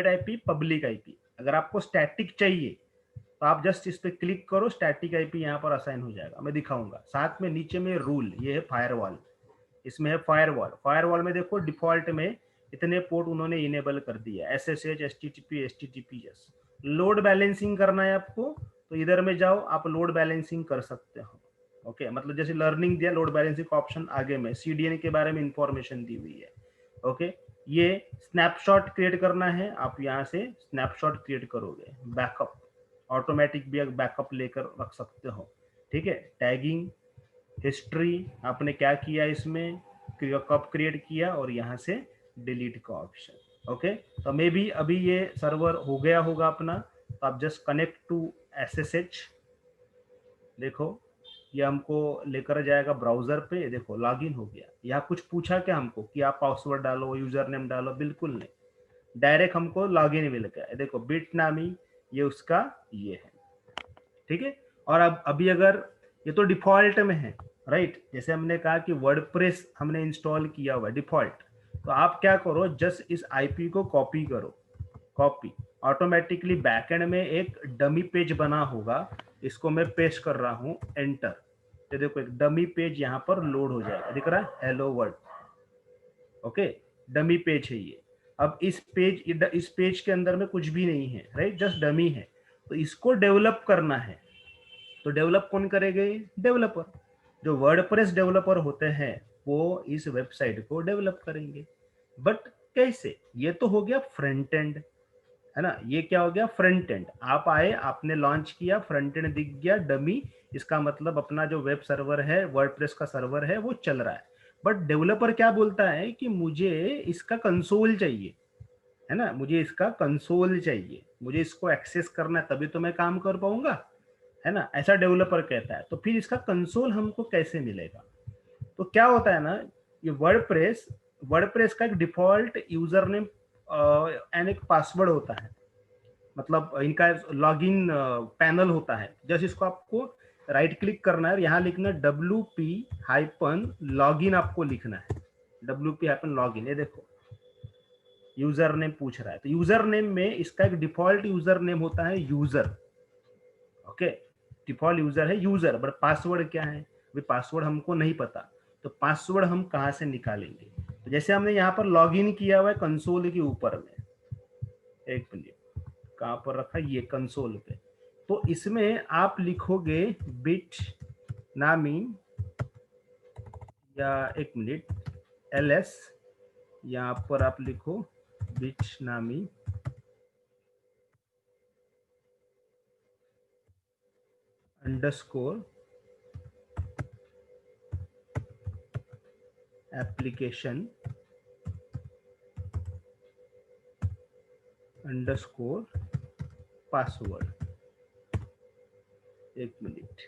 Speaker 1: आईपी, पब्लिक आईपी। अगर आपको स्टैटिक चाहिए तो आप जस्ट इस पे क्लिक करो, स्टैटिक आईपी यहाँ पर असाइन हो जाएगा, मैं दिखाऊंगा। साथ में नीचे में रूल, ये है फायरवॉल, इसमें है फायरवॉल। फायरवॉल में देखो डिफॉल्ट में इतने पोर्ट उन्होंने इनेबल कर दिया, SSH, HTTP, HTTPS। Load balancing करना है आपको तो इधर में जाओ, आप लोड बैलेंसिंग कर सकते हो। ओके, मतलब जैसे लर्निंग दिया, लोड बैलेंसिंग का ऑप्शन आगे में, सीडीएन के बारे में इंफॉर्मेशन दी हुई है। ओके, ये स्नैपशॉट क्रिएट करना है, आप यहाँ से स्नैपशॉट क्रिएट करोगे। बैकअप, ऑटोमेटिक भी बैकअप लेकर रख सकते हो। ठीक है, टैगिंग, हिस्ट्री, आपने क्या किया इसमें, कब क्रिएट किया, और यहाँ से डिलीट का ऑप्शन। ओके, तो मे बी अभी ये सर्वर हो गया होगा अपना, तो आप जस्ट कनेक्ट टू SSH। देखो ये हमको लेकर जाएगा ब्राउजर पे, देखो लॉगिन हो गया। यहाँ कुछ पूछा क्या हमको कि आप पासवर्ड डालो, यूजर नेम डालो, बिल्कुल नहीं, डायरेक्ट हमको लॉगिन मिल गया। देखो बिटनामी, ये उसका ये है। ठीक है, और अब अभी अगर ये तो डिफॉल्ट में है, राइट, जैसे हमने कहा कि वर्डप्रेस हमने इंस्टॉल किया हुआ है डिफॉल्ट, तो आप क्या करो, जस्ट इस आईपी को कॉपी करो, कॉपी, ऑटोमेटिकली बैकएंड में एक डमी पेज बना होगा, इसको मैं पेस्ट कर रहा हूँ, एंटर। तो देखो एक डमी पेज यहाँ पर लोड हो जाएगा, दिख रहा है, hello world. Okay, dummy page है ये। अब इस पेज के अंदर में कुछ भी नहीं है, राइट, जस्ट डमी है। तो इसको डेवलप करना है, तो डेवलप कौन करेंगे, डेवलपर। जो वर्डप्रेस डेवलपर होते हैं वो इस वेबसाइट को डेवलप करेंगे। बट कैसे, ये तो हो गया फ्रंट एंड, है ना, ये क्या हो गया, फ्रंट एंड। आप आए, आपने लॉन्च किया, फ्रंट एंड दिख गया डमी, इसका मतलब अपना जो वेब सर्वर है, वर्डप्रेस का सर्वर है, वो चल रहा है। बट डेवलपर क्या बोलता है कि मुझे इसका कंसोल चाहिए, है ना, मुझे इसका कंसोल चाहिए, मुझे इसको एक्सेस करना है, तभी तो मैं काम कर पाऊंगा, है ना, ऐसा डेवलपर कहता है। तो फिर इसका कंसोल हमको कैसे मिलेगा। तो क्या होता है ना, ये वर्डप्रेस का एक डिफॉल्ट यूजर नेम एंड एक पासवर्ड होता है, मतलब इनका लॉगिन पैनल होता है। जैसे इसको आपको राइट क्लिक करना है, यहाँ लिखना WP-लॉगिन, आपको लिखना है WP-लॉगिन। ये देखो यूजर नेम पूछ रहा है, तो यूजर नेम में इसका एक डिफॉल्ट यूजर नेम होता है यूजर। ओके, डिफॉल्ट यूजर है यूजर, बट पासवर्ड क्या है, अभी पासवर्ड हमको नहीं पता, तो पासवर्ड हम कहाँ से निकालेंगे। तो जैसे हमने यहाँ पर लॉगिन किया हुआ है कंसोल के ऊपर में, एक मिनट, कहाँ पर रखा, ये कंसोल पे। तो इसमें आप लिखोगे बिट नामी, या एक मिनट, ls, यहाँ पर आप लिखो बिट नामी अंडरस्कोर एप्लीकेशन अंडरस्कोर पासवर्ड। एक मिनट,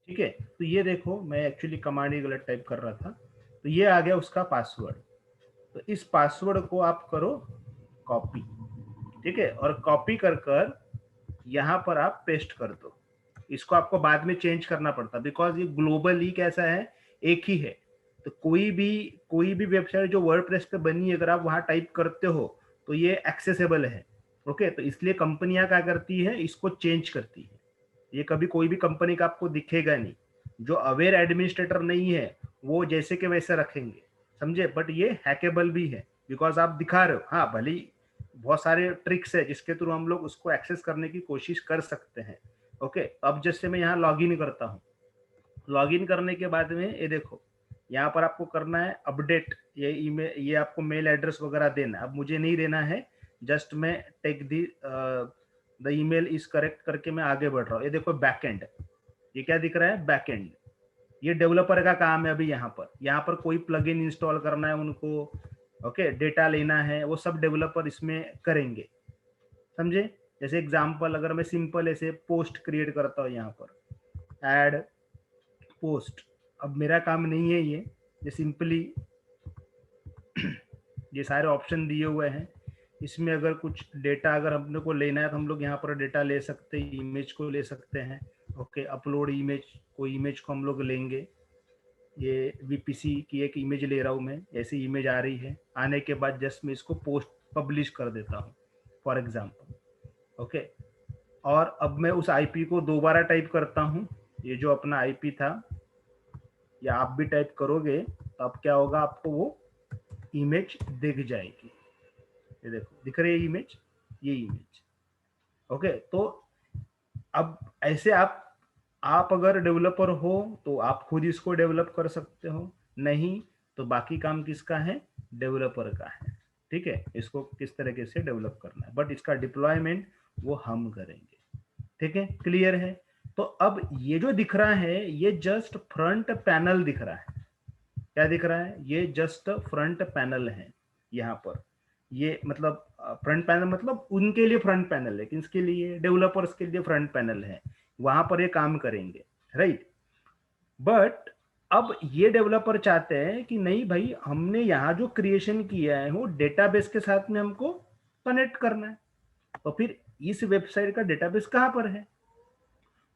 Speaker 1: ठीक है। तो ये देखो मैं एक्चुअली कमांड ही गलत टाइप कर रहा था, तो ये आ गया उसका पासवर्ड। तो इस पासवर्ड को आप करो कॉपी, ठीक है, और कॉपी कर कर यहाँ पर आप पेस्ट कर दो। इसको आपको बाद में चेंज करना पड़ता, बिकॉज ये ग्लोबली कैसा है, एक ही है। तो कोई भी वेबसाइट जो वर्डप्रेस पे बनी है, अगर आप वहां टाइप करते हो तो ये एक्सेसिबल है। ओके, तो इसलिए कंपनियां क्या करती है, इसको चेंज करती है। ये कभी कोई भी कंपनी का आपको दिखेगा नहीं। जो अवेयर एडमिनिस्ट्रेटर नहीं है वो जैसे के वैसे रखेंगे, समझे, बट ये हैकेबल भी है, बिकॉज आप दिखा रहे हो। हाँ, भले बहुत सारे ट्रिक्स है जिसके थ्रू हम लोग उसको एक्सेस करने की कोशिश कर सकते हैं। ओके, अब जैसे मैं यहाँ लॉगिन करता हूँ, लॉगिन करने के बाद में ये देखो यहाँ पर आपको करना है अपडेट, ये ईमेल, ये आपको मेल एड्रेस वगैरह देना है। अब मुझे नहीं देना है, जस्ट मैं take the email is correct करके मैं आगे बढ़ रहा हूँ। ये देखो बैकएंड, ये क्या दिख रहा है, बैकएंड। ये डेवलपर का काम है। अभी यहाँ पर कोई प्लगइन इंस्टॉल करना है उनको, ओके, डेटा लेना है, वो सब डेवलपर इसमें करेंगे, समझे। जैसे एग्जांपल अगर मैं सिंपल ऐसे पोस्ट क्रिएट करता हूँ, यहाँ पर ऐड पोस्ट, अब मेरा काम नहीं है ये सिंपली ये सारे ऑप्शन दिए हुए हैं। इसमें अगर कुछ डेटा अगर हमने को लेना है तो हम लोग यहाँ पर डेटा ले सकते हैं, इमेज को ले सकते हैं, ओके, अपलोड इमेज, कोई इमेज को हम लोग लेंगे। ये वीपीसी की एक इमेज ले रहा हूँ मैं, ऐसी इमेज आ रही है, आने के बाद जस्ट मैं इसको पोस्ट पब्लिश कर देता हूँ फॉर एग्जांपल, ओके। और अब मैं उस आईपी को दोबारा टाइप करता हूँ, ये जो अपना आईपी था, या आप भी टाइप करोगे तो अब क्या होगा, आपको वो इमेज दिख जाएगी। ये देखो दिख रही है इमेज, ये इमेज, ओके। तो अब ऐसे आप अगर डेवलपर हो तो आप खुद इसको डेवलप कर सकते हो, नहीं तो बाकी काम किसका है, डेवलपर का है, ठीक है। इसको किस तरीके से डेवलप करना है, बट इसका डिप्लॉयमेंट वो हम करेंगे, ठीक है, क्लियर है। तो अब ये जो दिख रहा है, ये जस्ट फ्रंट पैनल दिख रहा है। क्या दिख रहा है, ये जस्ट फ्रंट पैनल है। यहाँ पर ये मतलब फ्रंट पैनल मतलब उनके लिए फ्रंट पैनल है, किसके लिए, डेवलपर्स के लिए फ्रंट पैनल है, वहां पर ये काम करेंगे, राइट। बट अब ये डेवलपर चाहते हैं कि नहीं भाई, हमने यहाँ जो क्रिएशन किया है वो डेटाबेस के साथ में हमको कनेक्ट करना है, तो फिर इस वेबसाइट का डेटाबेस कहाँ पर है,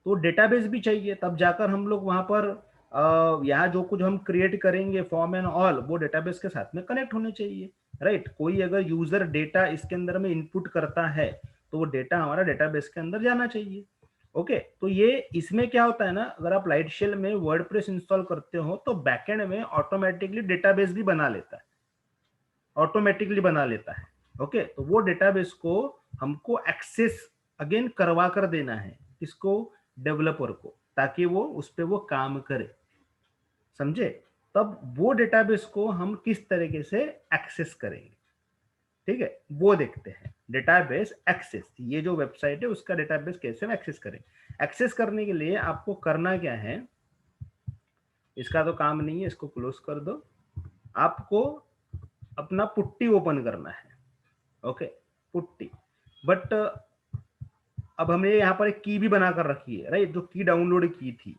Speaker 1: तो डेटाबेस भी चाहिए, तब जाकर हम लोग वहां पर यहाँ जो कुछ हम क्रिएट करेंगे फॉर्म एंड ऑल, वो डेटाबेस के साथ में कनेक्ट होने चाहिए, राइट। कोई अगर यूजर डेटा इसके अंदर में इनपुट करता है तो वो डेटा हमारा डेटाबेस के अंदर जाना चाहिए, ओके। तो ये इसमें क्या होता है ना, अगर आप लाइट शेल में वर्डप्रेस इंस्टॉल करते हो तो बैकएंड में ऑटोमेटिकली डेटाबेस भी बना लेता है, ऑटोमेटिकली बना लेता है, ओके। तो वो डेटाबेस को हमको एक्सेस अगेन करवा कर देना है, इसको डेवलपर को, ताकि वो उस पर वो काम करे, समझे। तब वो डेटाबेस को हम किस तरीके से एक्सेस करेंगे, ठीक है, वो देखते हैं। डेटाबेस एक्सेस, ये जो वेबसाइट है उसका डेटाबेस कैसे हम एक्सेस करें। एक्सेस करने के लिए आपको करना क्या है, इसका तो काम नहीं है, इसको क्लोज कर दो। आपको अपना पुट्टी ओपन करना है, ओके, पुट्टी। बट अब हमने यहाँ पर एक की भी बनाकर रखी है, राइट, जो की डाउनलोड की थी,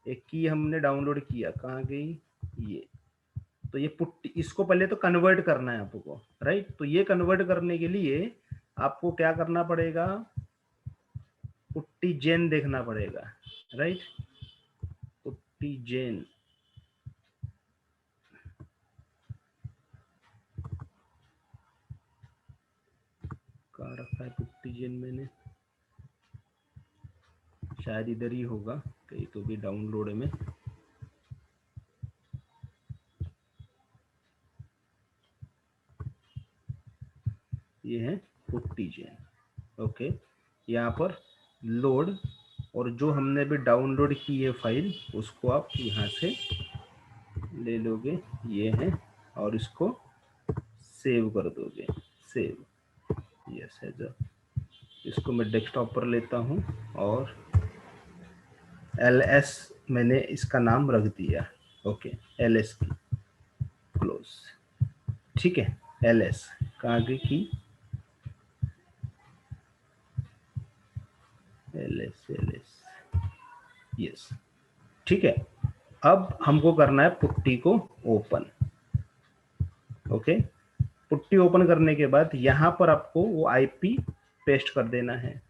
Speaker 1: एक की हमने डाउनलोड किया, कहाँ गई ये, तो ये पुट्टी, इसको पहले तो कन्वर्ट करना है आपको, राइट। तो ये कन्वर्ट करने के लिए आपको क्या करना पड़ेगा, पुट्टी जेन देखना पड़ेगा, राइट, पुट्टी जेन, कहाँ रखा है पुट्टी जेन, मैंने शायद इधर ही होगा कहीं, तो भी डाउनलोड में, ये है पुट्टी जेन, ओके। यहाँ पर लोड, और जो हमने भी डाउनलोड की है फाइल उसको आप यहाँ से ले लोगे, ये है, और इसको सेव कर दोगे, सेव, यस है। जो इसको मैं डेस्कटॉप पर लेता हूँ और ls मैंने इसका नाम रख दिया, ओके, ls की क्लोज, ठीक है। ls कहाँ गई की, ls यस, ठीक है। अब हमको करना है पुट्टी को ओपन, ओके। पुट्टी ओपन करने के बाद यहाँ पर आपको वो आईपी पेस्ट कर देना है,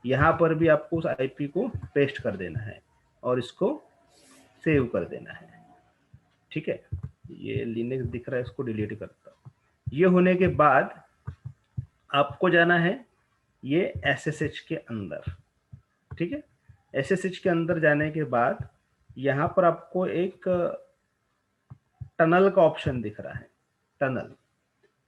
Speaker 1: यहाँ पर भी आपको उस आईपी को पेस्ट कर देना है और इसको सेव कर देना है, ठीक है। ये लिनक्स दिख रहा है, इसको डिलीट करता हूँ। ये होने के बाद आपको जाना है ये SSH के अंदर, ठीक है। SSH के अंदर जाने के बाद यहाँ पर आपको एक टनल का ऑप्शन दिख रहा है, टनल।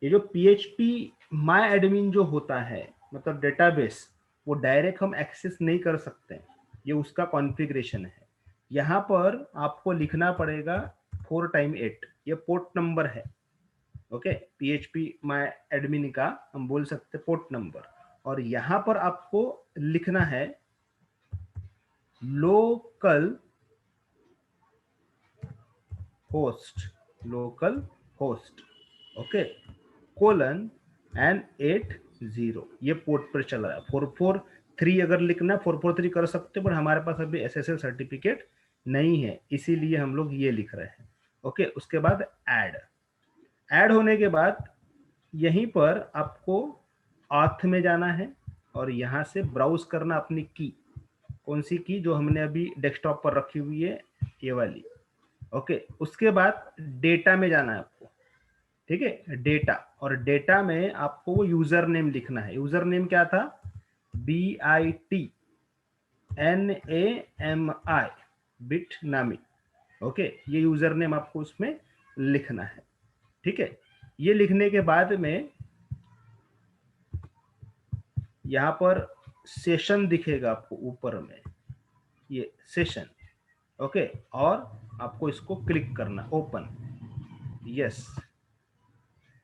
Speaker 1: ये जो PHP माई एडमिन जो होता है, मतलब डेटाबेस, वो डायरेक्ट हम एक्सेस नहीं कर सकते, ये उसका कॉन्फ़िगरेशन है। यहाँ पर आपको लिखना पड़ेगा 4 टाइम 8 ये पोर्ट नंबर है। ओके, PHP माय एडमिन का हम बोल सकते पोर्ट नंबर। और यहां पर आपको लिखना है local host, okay, colon and 80 ये पोर्ट पर चल रहा है। 443 अगर लिखना 443 कर सकते, पर हमारे पास अभी SSL सर्टिफिकेट नहीं है, इसीलिए हम लोग ये लिख रहे हैं। ओके, उसके बाद ऐड होने के बाद यहीं पर आपको ऑथ में जाना है और यहाँ से ब्राउज करना अपनी की, कौन सी की, जो हमने अभी डेस्कटॉप पर रखी हुई है, ये वाली। ओके, उसके बाद डेटा में जाना है आपको, ठीक है, डेटा। और डेटा में आपको वो यूजर नेम लिखना है। यूजर नेम क्या था? BITNAMI, बिटनामी। ओके, ये यूजर नेम आपको उसमें लिखना है, ठीक है। ये लिखने के बाद में यहां पर सेशन दिखेगा आपको ऊपर में, ये सेशन, ओके, और आपको इसको क्लिक करना, ओपन, यस।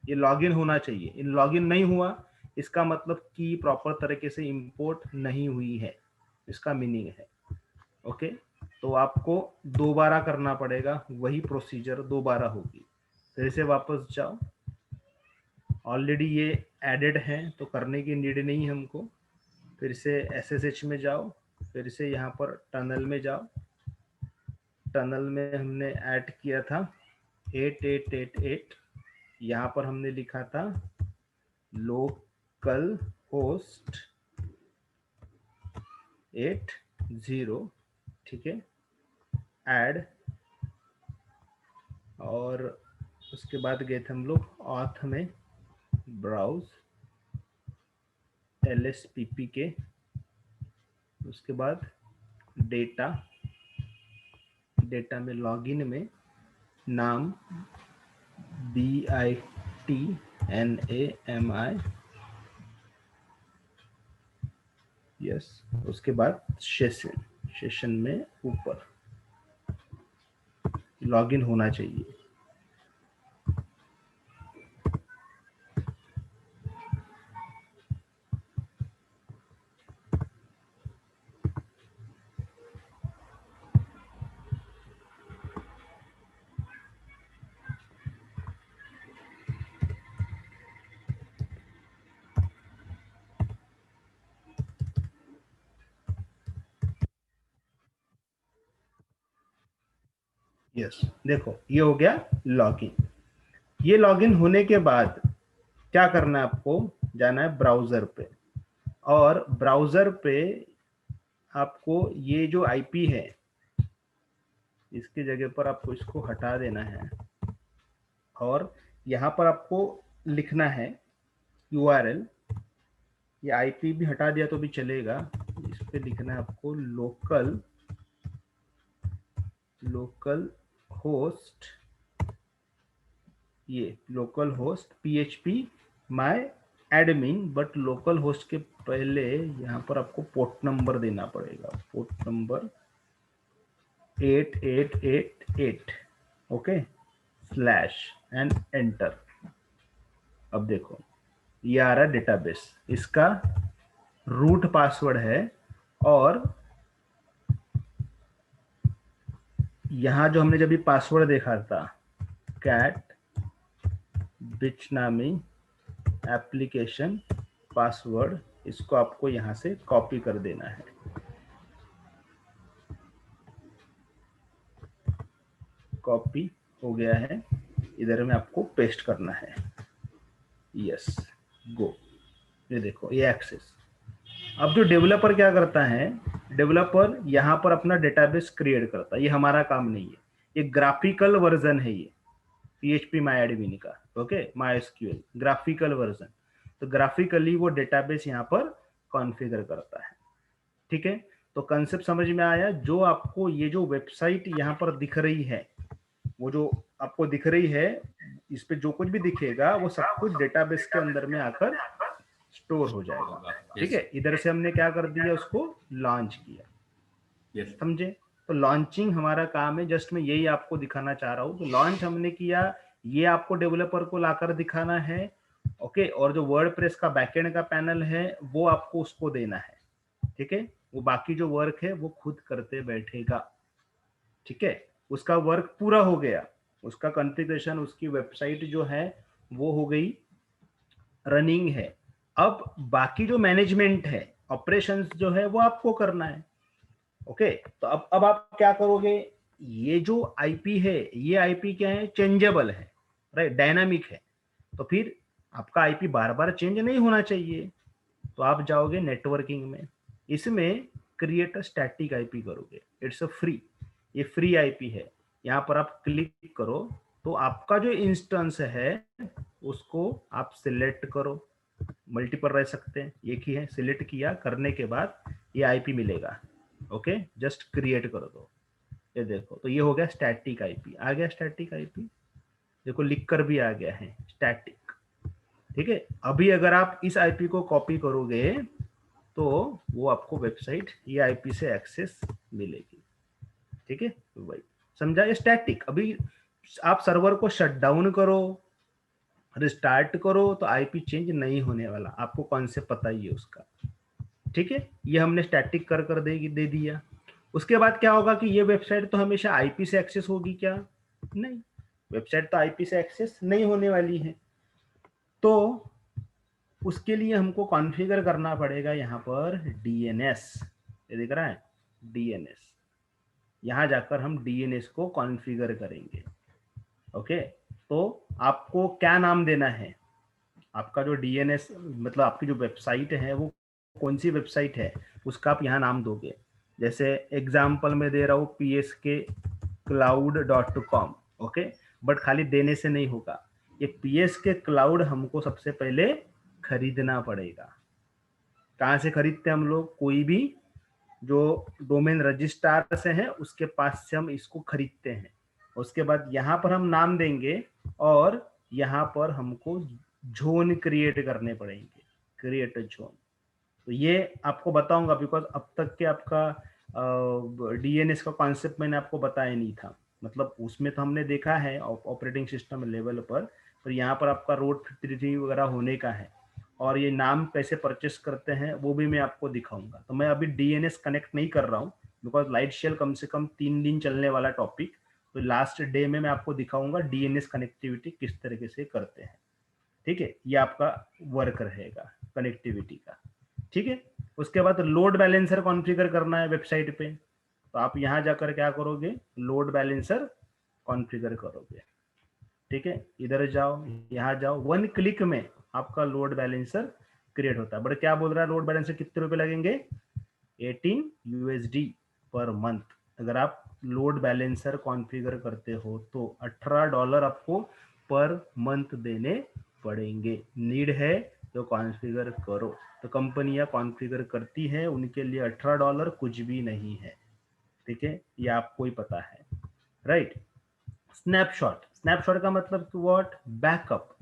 Speaker 1: ये लॉगिन होना चाहिए। इन लॉगिन नहीं हुआ इसका मतलब की प्रॉपर तरीके से इंपोर्ट नहीं हुई है, इसका मीनिंग है। ओके, तो आपको दोबारा करना पड़ेगा, वही प्रोसीजर दोबारा होगी। फिर से वापस जाओ, ऑलरेडी ये एडेड है तो करने की नीड नहीं हमको। फिर से SSH में जाओ, फिर से यहाँ पर टनल में जाओ। टनल में हमने ऐड किया था 8888, यहाँ पर हमने लिखा था लोकल होस्ट 80, ठीक है, ऐड। और उसके बाद गए थे हम लोग ऑथ में, ब्राउज LSPP के, उसके बाद डेटा में लॉगिन में नाम BITNAMI, यस। उसके बाद सेशन में ऊपर लॉगिन होना चाहिए। यस, देखो ये हो गया लॉगिन। ये लॉगिन होने के बाद क्या करना है आपको? जाना है ब्राउजर पे, और ब्राउजर पे आपको ये जो IP है इसकी जगह पर आपको इसको हटा देना है, और यहाँ पर आपको लिखना है URL। ये IP भी हटा दिया तो भी चलेगा, इस पे लिखना है आपको लोकल होस्ट, ये local host PHP my admin, but local host के पहले यहाँ पर आपको पोर्ट नंबर देना पड़ेगा, port number 8888, okay, slash and enter. अब देखो ये आ रहा है डेटाबेस, इसका रूट पासवर्ड है, और यहां जो हमने जब भी पासवर्ड देखा था कैट बिटनामी एप्लीकेशन पासवर्ड, इसको आपको यहां से कॉपी कर देना है। कॉपी हो गया है, इधर में आपको पेस्ट करना है, यस, गो। ये देखो ये एक्सेस। अब जो डेवलपर क्या करता है, डेवलपर यहाँ पर अपना डेटाबेस क्रिएट करता है, ये हमारा काम नहीं है, ये ग्राफिकल वर्जन है ये PHP MyAdmin का, ओके, MySQL ग्राफिकल वर्जन। तो ग्राफिकली वो डेटाबेस यहाँ पर कॉन्फ़िगर करता है, ठीक है। तो कंसेप्ट समझ में आया? जो आपको ये जो वेबसाइट यहाँ पर दिख रही है, वो जो आपको दिख रही है, इस पे जो कुछ भी दिखेगा वो सब कुछ डेटाबेस के अंदर में आकर स्टोर हो जाएगा, ठीक है। इधर से हमने क्या कर दिया, उसको लॉन्च किया, समझे? तो लॉन्चिंग हमारा काम है, जस्ट मैं यही आपको दिखाना चाह रहा हूँ। तो लॉन्च हमने किया, ये आपको डेवलपर को लाकर दिखाना है, ओके। और जो वर्डप्रेस का बैकएंड का पैनल है वो आपको उसको देना है, ठीक है। वो बाकी जो वर्क है वो खुद करते बैठेगा, ठीक है। उसका वर्क पूरा हो गया, उसका कॉन्फ़िगरेशन, उसकी वेबसाइट जो है वो हो गई, रनिंग है। अब बाकी जो मैनेजमेंट है, ऑपरेशंस जो है वो आपको करना है, ओके। तो अब आप क्या करोगे, ये जो आईपी है, ये आईपी क्या है, चेंजेबल है, राइट, डायनामिक है। तो फिर आपका आईपी बार बार चेंज नहीं होना चाहिए, तो आप जाओगे नेटवर्किंग में, इसमें क्रिएट अ स्टैटिक आईपी करोगे, इट्स अ फ्री, ये फ्री आईपी है। यहाँ पर आप क्लिक करो तो आपका जो इंस्टेंस है उसको आप सिलेक्ट करो, मल्टीपल रह सकते हैं, एक ही है। सिलेक्ट किया, करने के बाद ये आईपी मिलेगा, ओके। जस्ट क्रिएट कर दो, ये देखो, तो ये हो गया स्टैटिक आईपी, आ गया स्टैटिक आईपी, देखो लिख कर भी आ गया है स्टैटिक, ठीक है। अभी अगर आप इस आईपी को कॉपी करोगे तो वो आपको वेबसाइट ये आईपी से एक्सेस मिलेगी, ठीक है भाई, समझा। ये स्टैटिक, अभी आप सर्वर को शट डाउन करो, रिस्टार्ट करो तो आईपी चेंज नहीं होने वाला, आपको कॉन्सेप्ट पता ही है उसका, ठीक है। ये हमने स्टैटिक कर दे दिया। उसके बाद क्या होगा कि ये वेबसाइट तो हमेशा आईपी से एक्सेस होगी क्या, नहीं, वेबसाइट तो आईपी से एक्सेस नहीं होने वाली है। तो उसके लिए हमको कॉन्फ़िगर करना पड़ेगा यहाँ पर डीएनएस, ये दिख रहा है डीएनएस, यहाँ जाकर हम डीएनएस को कॉन्फ़िगर करेंगे, ओके। तो आपको क्या नाम देना है, आपका जो डीएनएस मतलब आपकी जो वेबसाइट है वो कौन सी वेबसाइट है उसका आप यहाँ नाम दोगे। जैसे एग्जाम्पल में दे रहा हूँ pskcloud.com, ओके। बट खाली देने से नहीं होगा, ये psk क्लाउड हमको सबसे पहले खरीदना पड़ेगा। कहाँ से खरीदते हैं हम लोग, कोई भी जो डोमेन रजिस्ट्रार से है उसके पास से हम इसको खरीदते हैं। उसके बाद यहाँ पर हम नाम देंगे और यहाँ पर हमको जोन क्रिएट करने पड़ेंगे, क्रिएट जोन। तो ये आपको बताऊंगा बिकॉज अब तक के आपका डीएनएस का कॉन्सेप्ट मैंने आपको बताया नहीं था, मतलब उसमें तो हमने देखा है ऑपरेटिंग सिस्टम लेवल पर यहाँ पर आपका रोड 53 वगैरह होने का है, और ये नाम कैसे परचेस करते हैं वो भी मैं आपको दिखाऊंगा। तो मैं अभी डीएनएस कनेक्ट नहीं कर रहा हूँ बिकॉज लाइट शेल कम से कम 3 दिन चलने वाला टॉपिक, तो लास्ट डे में मैं आपको दिखाऊंगा डीएनएस कनेक्टिविटी किस तरीके से करते हैं, ठीक है। ये आपका वर्क रहेगा कनेक्टिविटी का, ठीक है। उसके बाद लोड बैलेंसर कॉन्फ़िगर करना है वेबसाइट पे, तो आप यहाँ जाकर क्या करोगे, लोड बैलेंसर कॉन्फ़िगर करोगे, ठीक है। इधर जाओ, यहाँ जाओ, 1 क्लिक में आपका लोड बैलेंसर क्रिएट होता है। बट क्या बोल रहा है, लोड बैलेंसर कितने रुपए लगेंगे, 18 USD पर मंथ। अगर आप लोड बैलेंसर कॉन्फ़िगर करते हो तो $18 आपको पर मंथ देने पड़ेंगे। नीड है तो कॉन्फ़िगर करो, तो कंपनियां कॉन्फ़िगर करती है, उनके लिए $18 कुछ भी नहीं है, ठीक है, ये आपको ही पता है, राइट। स्नैपशॉट, स्नैपशॉट का मतलब व्हाट, बैकअप,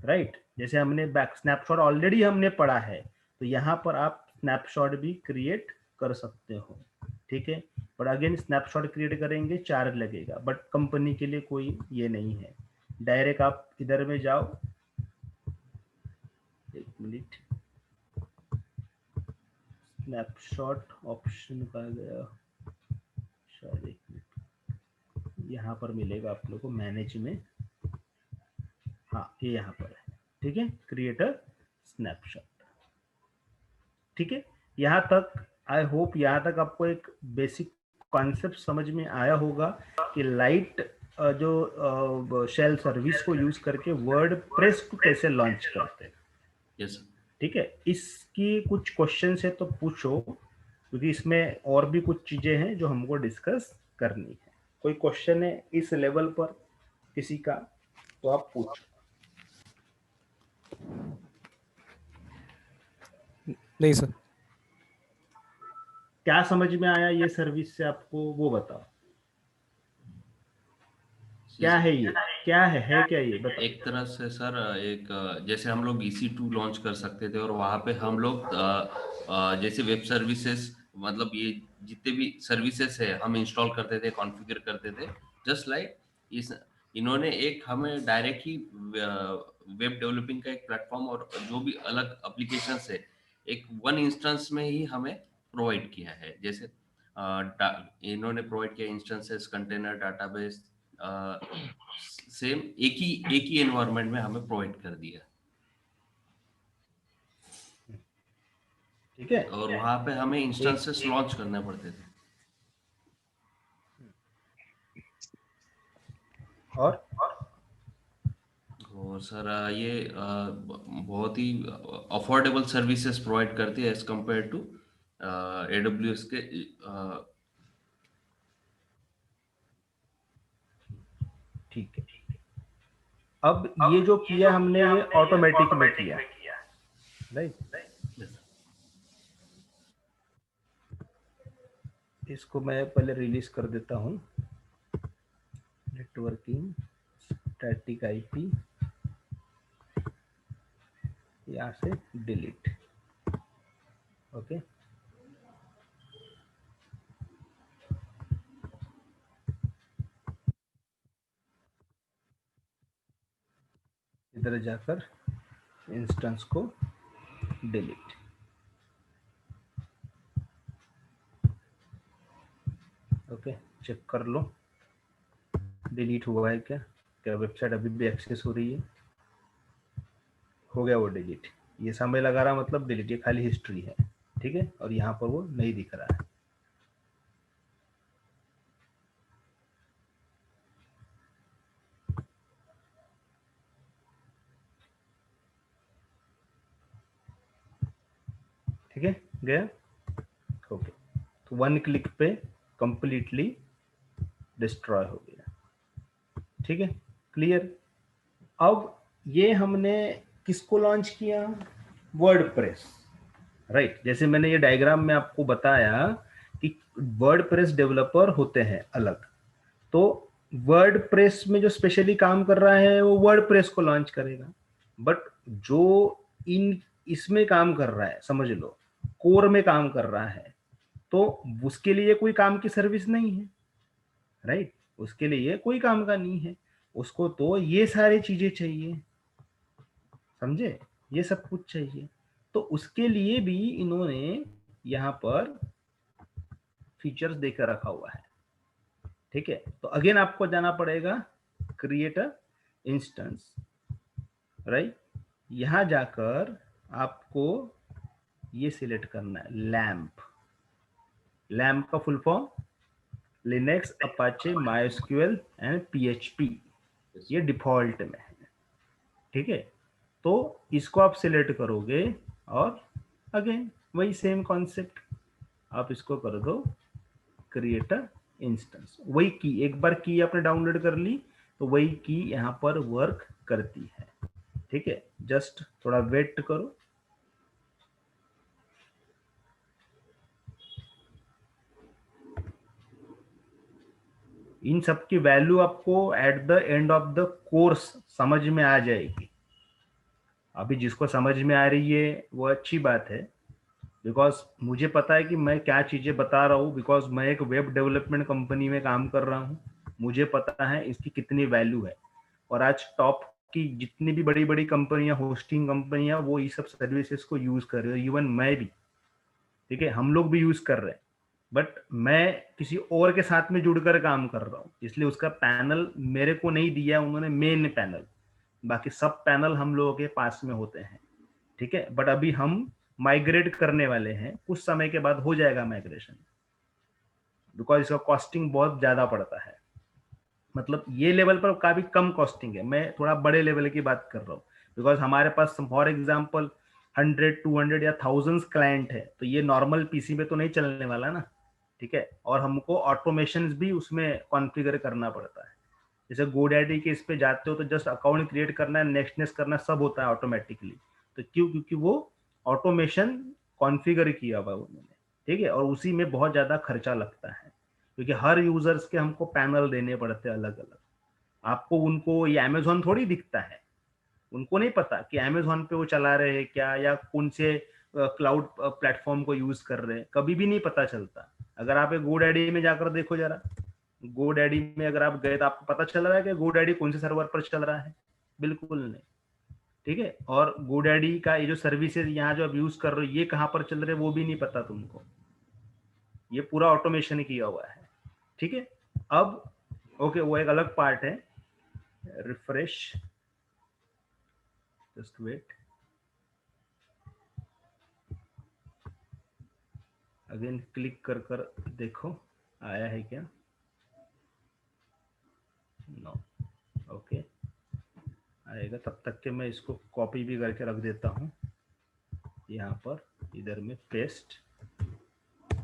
Speaker 1: राइट। जैसे हमने बैक स्नैपशॉट ऑलरेडी हमने पढ़ा है, तो यहाँ पर आप स्नैपशॉट भी क्रिएट कर सकते हो, ठीक है। बट अगेन स्नैपशॉट क्रिएट करेंगे चार्ज लगेगा, बट कंपनी के लिए कोई ये नहीं है। डायरेक्ट आप इधर में जाओ, एक मिनट, स्नैपशॉट ऑप्शन का गया शायद, एक मिनट, यहाँ पर मिलेगा आप लोग को मैनेज में, हाँ ये यहाँ पर है, ठीक है, क्रिएटर स्नैपशॉट, ठीक है। यहाँ तक आई होप यहाँ तक आपको एक बेसिक कॉन्सेप्ट समझ में आया होगा कि लाइट जो शेल सर्विस को यूज करके वर्डप्रेस को कैसे लॉन्च करते हैं,
Speaker 2: यस
Speaker 1: ठीक है। इसकी कुछ क्वेश्चन है तो पूछो, क्योंकि इसमें और भी कुछ चीजें हैं जो हमको डिस्कस करनी है। कोई क्वेश्चन है इस लेवल पर किसी का, तो आप पूछो।
Speaker 3: नहीं सर।
Speaker 1: क्या समझ में आया ये सर्विस से आपको, वो बताओ, क्या है ये, क्या है क्या ये बताओ।
Speaker 2: एक तरह से सर, एक जैसे हम लोग EC2 लॉन्च कर सकते थे और वहाँ पे हम लोग जैसे वेब सर्विसेज मतलब ये जितने भी सर्विसेज है हम इंस्टॉल करते थे, कॉन्फ़िगर करते थे, जस्ट लाइक इस इन्होंने एक हमें डायरेक्ट ही वेब डेवलपिंग का एक प्लेटफॉर्म और जो भी अलग एप्लीकेशंस है, एक वन इंस्टेंस में ही हमें प्रोवाइड किया है। जैसे इन्होंने प्रोवाइड किया इंस्टेंसेस, कंटेनर, डाटाबेस, सेम एक ही एनवायरनमेंट में हमें प्रोवाइड कर दिया।
Speaker 1: ठीक है।
Speaker 2: और वहां पे हमें
Speaker 1: एक
Speaker 2: इंस्टेंसेस लॉन्च करने पड़ते थे।
Speaker 1: और
Speaker 2: और सर ये बहुत ही अफोर्डेबल सर्विसेज प्रोवाइड करती है एज कंपेयर टू AWS के।
Speaker 1: ठीक है, अब ये जो किया हमने ये ऑटोमेटिक में किया, राइट। इसको मैं पहले रिलीज कर देता हूं, नेटवर्किंग स्टैटिक आईपी, यहाँ से डिलीट। ओके, इधर जाकर इंस्टेंस को डिलीट। ओके, चेक कर लो डिलीट हुआ है क्या, क्या वेबसाइट अभी भी एक्सेस हो रही है। हो गया वो डिलीट, ये समय लगा रहा मतलब डिलीट, ये खाली हिस्ट्री है, ठीक है। और यहाँ पर वो नहीं दिख रहा है। ठीक है, गया। ओके, तो वन क्लिक पे कंप्लीटली डिस्ट्रॉय हो गया। ठीक है, क्लियर। अब ये हमने किसको लॉन्च किया, वर्डप्रेस, राइट। जैसे मैंने ये डायग्राम में आपको बताया कि वर्डप्रेस डेवलपर होते हैं अलग, तो वर्डप्रेस में जो स्पेशली काम कर रहा है वो वर्डप्रेस को लॉन्च करेगा। बट जो इन इसमें काम कर रहा है, समझ लो कोर में काम कर रहा है, तो उसके लिए कोई काम की सर्विस नहीं है, राइट। उसके लिए कोई काम का नहीं है, उसको तो ये सारी चीजें चाहिए, समझे, ये सब कुछ चाहिए। तो उसके लिए भी इन्होंने यहाँ पर फीचर्स देकर रखा हुआ है। ठीक है, तो अगेन आपको जाना पड़ेगा क्रिएट अ इंस्टेंस, राइट। यहां जाकर आपको ये सिलेक्ट करना है लैम्प। लैम्प का full form Linux, Apache, MySQL and PHP, ये डिफॉल्ट में है। ठीक है, तो इसको आप सिलेक्ट करोगे और अगेन वही सेम कॉन्सेप्ट, आप इसको कर दो क्रिएट अ इंस्टेंस। वही की, एक बार की आपने डाउनलोड कर ली तो वही की यहाँ पर वर्क करती है। ठीक है, जस्ट थोड़ा वेट करो। इन सब की वैल्यू आपको at the end of the course समझ में आ जाएगी। अभी जिसको समझ में आ रही है वो अच्छी बात है, बिकॉज मुझे पता है कि मैं क्या चीज़ें बता रहा हूँ, बिकॉज मैं एक वेब डेवलपमेंट कंपनी में काम कर रहा हूँ। मुझे पता है इसकी कितनी वैल्यू है, और आज टॉप की जितनी भी बड़ी बड़ी कंपनियां, होस्टिंग कंपनियां, वो ये सब सर्विसेज को यूज कर रहे हो, इवन मैं भी। ठीक है, हम लोग भी यूज कर रहे हैं, बट मैं किसी और के साथ में जुड़कर काम कर रहा हूँ, इसलिए उसका पैनल मेरे को नहीं दिया उन्होंने, मेन पैनल। बाकी सब पैनल हम लोगों के पास में होते हैं। ठीक है, बट अभी हम माइग्रेट करने वाले हैं, कुछ समय के बाद हो जाएगा माइग्रेशन, बिकॉज इसका कॉस्टिंग बहुत ज्यादा पड़ता है। मतलब ये लेवल पर काफी कम कॉस्टिंग है, मैं थोड़ा बड़े लेवल की बात कर रहा हूँ, बिकॉज हमारे पास फॉर एग्जाम्पल 100, 200 या थाउजेंड्स क्लाइंट है, तो ये नॉर्मल पीसी में तो नहीं चलने वाला ना। ठीक है, और हमको ऑटोमेशन भी उसमें कॉन्फ़िगर करना पड़ता है। जैसे गोडैडी के इस पे जाते हो तो जस्ट अकाउंट क्रिएट करना है, नेक्स्ट करना, सब होता है ऑटोमेटिकली। तो क्यों, क्योंकि वो ऑटोमेशन कॉन्फ़िगर किया हुआ है उन्होंने। ठीक है, और उसी में बहुत ज़्यादा खर्चा लगता है, क्योंकि हर यूजर्स के हमको पैनल देने पड़ते हैं अलग अलग। आपको उनको ये अमेजोन थोड़ी दिखता है, उनको नहीं पता कि अमेजोन पे वो चला रहे हैं क्या, या कौन से क्लाउड प्लेटफॉर्म को यूज कर रहे हैं, कभी भी नहीं पता चलता। अगर आप एक GoDaddy में जाकर देखो जरा, GoDaddy में अगर आप गए तो आपको पता चल रहा है कि GoDaddy कौन से सर्वर पर चल रहा है? बिल्कुल नहीं। ठीक है, और GoDaddy का ये जो सर्विसेज यहाँ जो आप यूज कर रहे हो ये कहाँ पर चल रहे हैं वो भी नहीं पता तुमको, ये पूरा ऑटोमेशन किया हुआ है। ठीक है, अब ओके वो एक अलग पार्ट है। Refresh, just wait, again click कर कर देखो आया है क्या? नो, ओके आएगा। तब तक के मैं इसको कॉपी भी करके रख देता हूँ यहाँ पर, इधर में पेस्ट,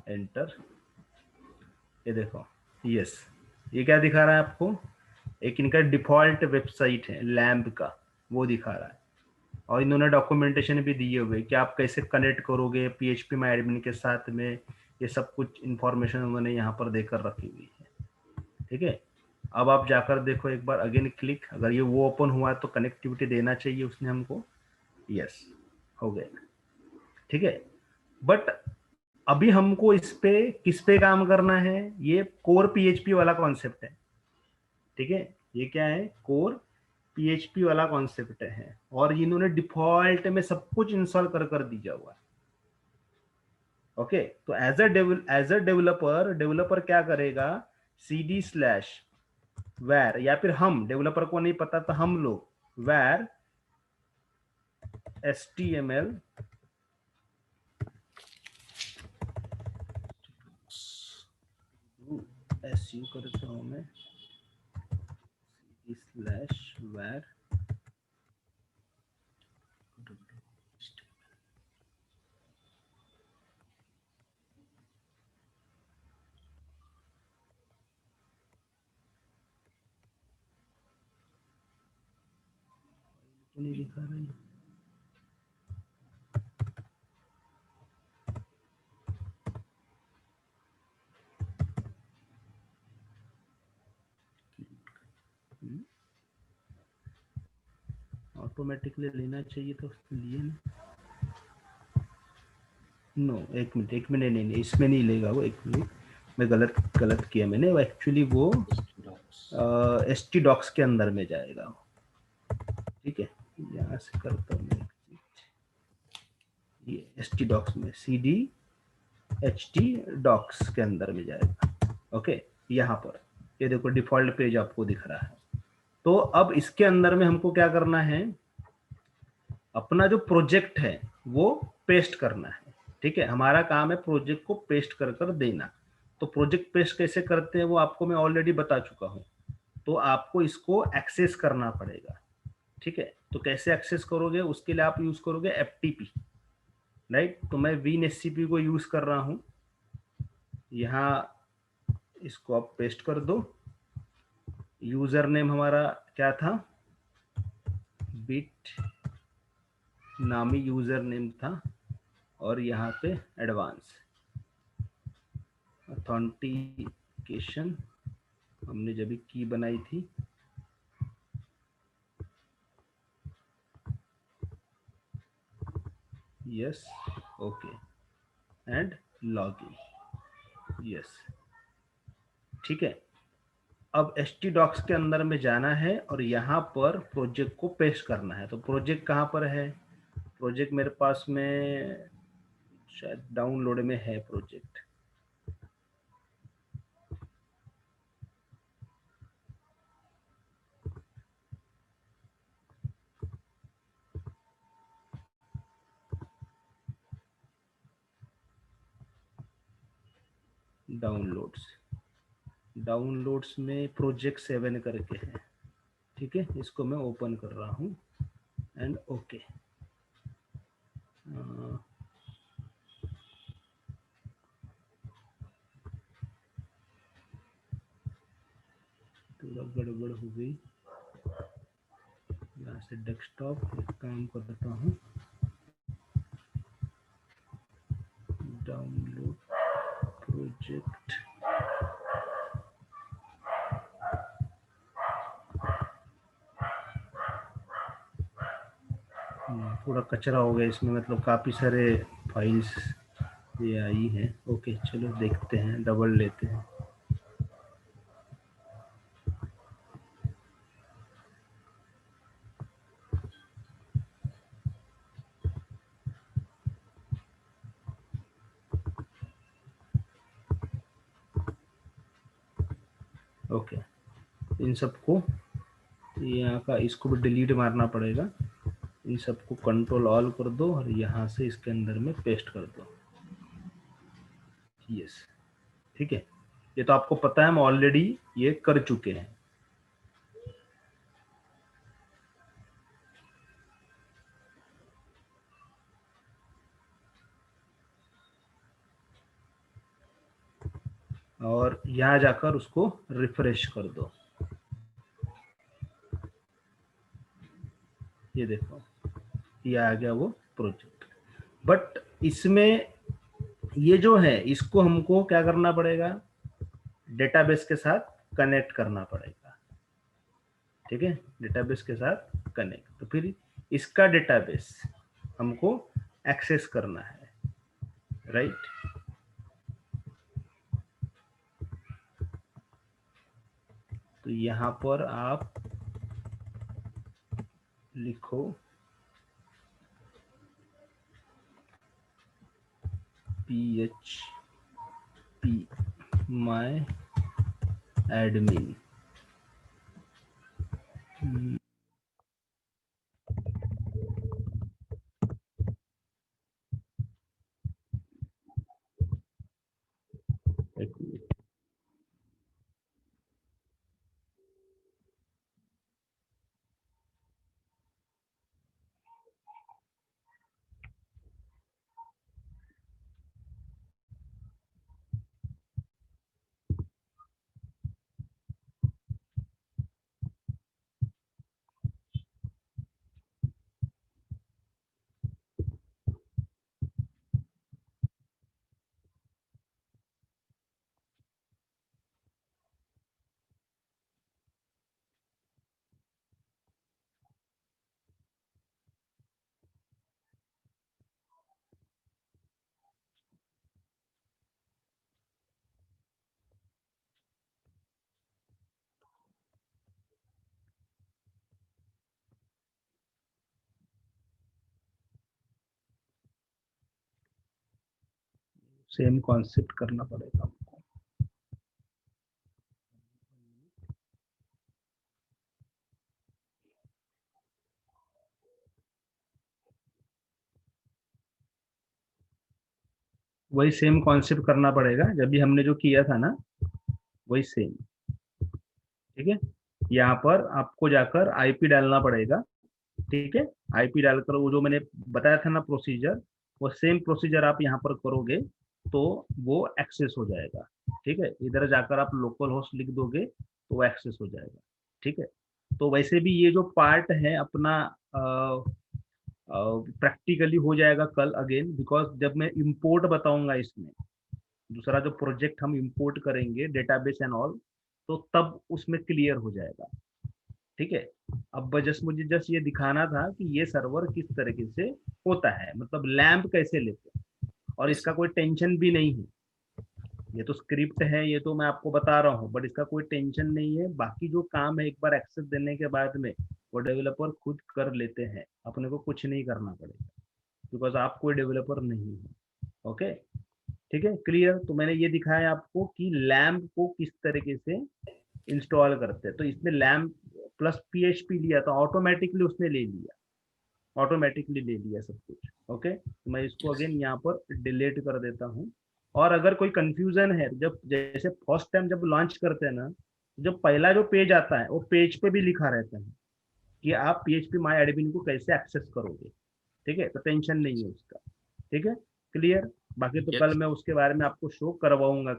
Speaker 1: एंटर। ये देखो, यस, ये क्या दिखा रहा है आपको? एक इनका डिफॉल्ट वेबसाइट है लैम्प का, वो दिखा रहा है। और इन्होंने डॉक्यूमेंटेशन भी दिए हुए कि आप कैसे कनेक्ट करोगे PHP माई एडमिन के साथ में, ये सब कुछ इंफॉर्मेशन उन्होंने यहाँ पर देकर रखी हुई है। ठीक है, अब आप जाकर देखो एक बार, अगेन क्लिक, अगर ये वो ओपन हुआ तो कनेक्टिविटी देना चाहिए उसने हमको, यस हो गया। ठीक है, बट अभी हमको इस पे किस पे काम करना है? ये कोर PHP वाला कॉन्सेप्ट है। ठीक है, ये क्या है? कोर PHP वाला कॉन्सेप्ट है, और इन्होंने डिफॉल्ट में सब कुछ इंस्टॉल कर दिया हुआ है। ओके, तो एज अ डेवलपर क्या करेगा? cd/var, या फिर हम डेवलपर को नहीं पता तो हम लोग var html su करता हूं मैं, cd/var नहीं दिखा रहा है। ऑटोमेटिकली लेना चाहिए तो लिए नो, एक मिनट नहीं, इसमें नहीं लेगा वो। एक मिनट, मैं गलत किया मैंने, वो एक्चुअली वो htdocs के अंदर में जाएगा वो। ठीक है, यहाँ से करता हूँ मैं, ये htdocs में cd htdocs के अंदर में जाएगा। ओके, यहाँ पर ये देखो डिफॉल्ट पेज आपको दिख रहा है। तो अब इसके अंदर में हमको क्या करना है? अपना जो प्रोजेक्ट है वो पेस्ट करना है। ठीक है, हमारा काम है प्रोजेक्ट को पेस्ट कर देना। तो प्रोजेक्ट पेस्ट कैसे करते हैं वो आपको मैं ऑलरेडी बता चुका हूँ। तो आपको इसको एक्सेस करना पड़ेगा। ठीक है, तो कैसे एक्सेस करोगे? उसके लिए आप यूज करोगे FTP, राइट? तो मैं WinSCP को यूज कर रहा हूँ। यहाँ इसको आप पेस्ट कर दो। यूजर नेम हमारा क्या था? बिट नामी यूजर नेम था, और यहाँ पे एडवांस ऑथेंटिकेशन हमने जब की बनाई थी, yes, okay, and login, yes. ठीक है, अब htdocs के अंदर में जाना है और यहाँ पर प्रोजेक्ट को पेस्ट करना है। तो प्रोजेक्ट कहाँ पर है? प्रोजेक्ट मेरे पास में शायद डाउनलोड में है प्रोजेक्ट। डाउनलोड्स में प्रोजेक्ट 7 करके है। ठीक है, इसको मैं ओपन कर रहा हूँ एंड ओके। थोड़ा गड़बड़ हो गई, यहाँ से डेस्कटॉप एक काम करता हूँ, डाउनलोड प्रोजेक्ट, थोड़ा कचरा हो गया इसमें, मतलब काफी सारे फाइल्स ये आई है। ओके चलो देखते हैं, डबल लेते हैं। ओके इन सबको यहाँ का इसको भी डिलीट मारना पड़ेगा। इन सबको कंट्रोल ऑल कर दो और यहाँ से इसके अंदर में पेस्ट कर दो। यस ठीक है, ये तो आपको पता है हम ऑलरेडी ये कर चुके हैं। और यहाँ जाकर उसको रिफ्रेश कर दो। ये देखो ये आ गया वो प्रोजेक्ट। बट इसमें ये जो है इसको हमको क्या करना पड़ेगा, डेटाबेस के साथ कनेक्ट करना पड़ेगा। ठीक है, डेटाबेस के साथ कनेक्ट, तो फिर इसका डेटाबेस हमको एक्सेस करना है, राइट। तो यहाँ पर आप लिखो php my admin। Same concept करना पड़ेगा हमको। वही सेम कॉन्सेप्ट करना पड़ेगा जब भी हमने जो किया था ना, वही सेम। ठीक है, यहाँ पर आपको जाकर आईपी डालना पड़ेगा। ठीक है, आईपी डालकर वो जो मैंने बताया था ना प्रोसीजर, वो सेम प्रोसीजर आप यहाँ पर करोगे तो वो एक्सेस हो जाएगा। ठीक है, इधर जाकर आप लोकल होस्ट लिख दोगे तो वो एक्सेस हो जाएगा। ठीक है, तो वैसे भी ये जो पार्ट है अपना प्रैक्टिकली हो जाएगा कल अगेन, बिकॉज जब मैं इंपोर्ट बताऊंगा इसमें, दूसरा जो प्रोजेक्ट हम इंपोर्ट करेंगे डेटाबेस एंड ऑल, तो तब उसमें क्लियर हो जाएगा। ठीक है, अब जस्ट मुझे जस्ट ये दिखाना था कि ये सर्वर किस तरीके से होता है, मतलब लैम्प कैसे लेते हैं, और इसका कोई टेंशन भी नहीं है। ये तो स्क्रिप्ट है, ये तो मैं आपको बता रहा हूँ, बट इसका कोई टेंशन नहीं है। बाकी जो काम है एक बार एक्सेस देने के बाद में वो डेवलपर खुद कर लेते हैं, अपने को कुछ नहीं करना पड़ेगा, बिकॉज आप कोई डेवलपर नहीं है। ओके ठीक है, क्लियर। तो मैंने ये दिखाया आपको कि लैम्प को किस तरीके से इंस्टॉल करते हैं। तो इसने लैम्प प्लस पीएचपी लिया तो ऑटोमेटिकली उसने ले लिया, ऑटोमेटिकली ले लिया सब कुछ। ओके, तो मैं इसको अगेन यहाँ पर डिलीट कर देता हूँ। और अगर कोई कंफ्यूजन है, जब जैसे फर्स्ट टाइम जब लॉन्च करते हैं ना, जब पहला जो पेज आता है वो पेज पे भी लिखा रहता है कि आप पीएचपी माय एडमिन को कैसे एक्सेस करोगे। ठीक है, तो टेंशन नहीं है उसका। ठीक है, क्लियर। बाकी तो कल मैं उसके बारे में आपको शो करवाऊंगा।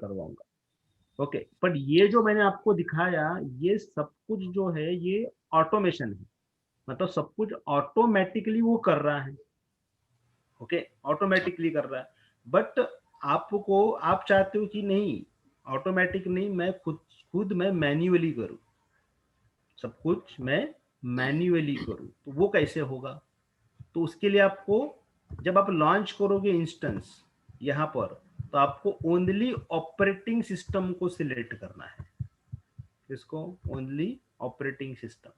Speaker 1: ओके, बट ये जो मैंने आपको दिखाया ये सब कुछ जो है ये ऑटोमेशन है, मतलब सब कुछ ऑटोमेटिकली वो कर रहा है। ओके, ऑटोमेटिकली कर रहा है। बट आपको, आप चाहते हो कि नहीं ऑटोमेटिक नहीं, मैं खुद मैं मैन्युअली करूं, सब कुछ मैं मैन्युअली करूं, तो वो कैसे होगा। तो उसके लिए आपको जब आप लॉन्च करोगे इंस्टेंस यहाँ पर, तो आपको ओनली ऑपरेटिंग सिस्टम को सिलेक्ट करना है। इसको ओनली ऑपरेटिंग सिस्टम,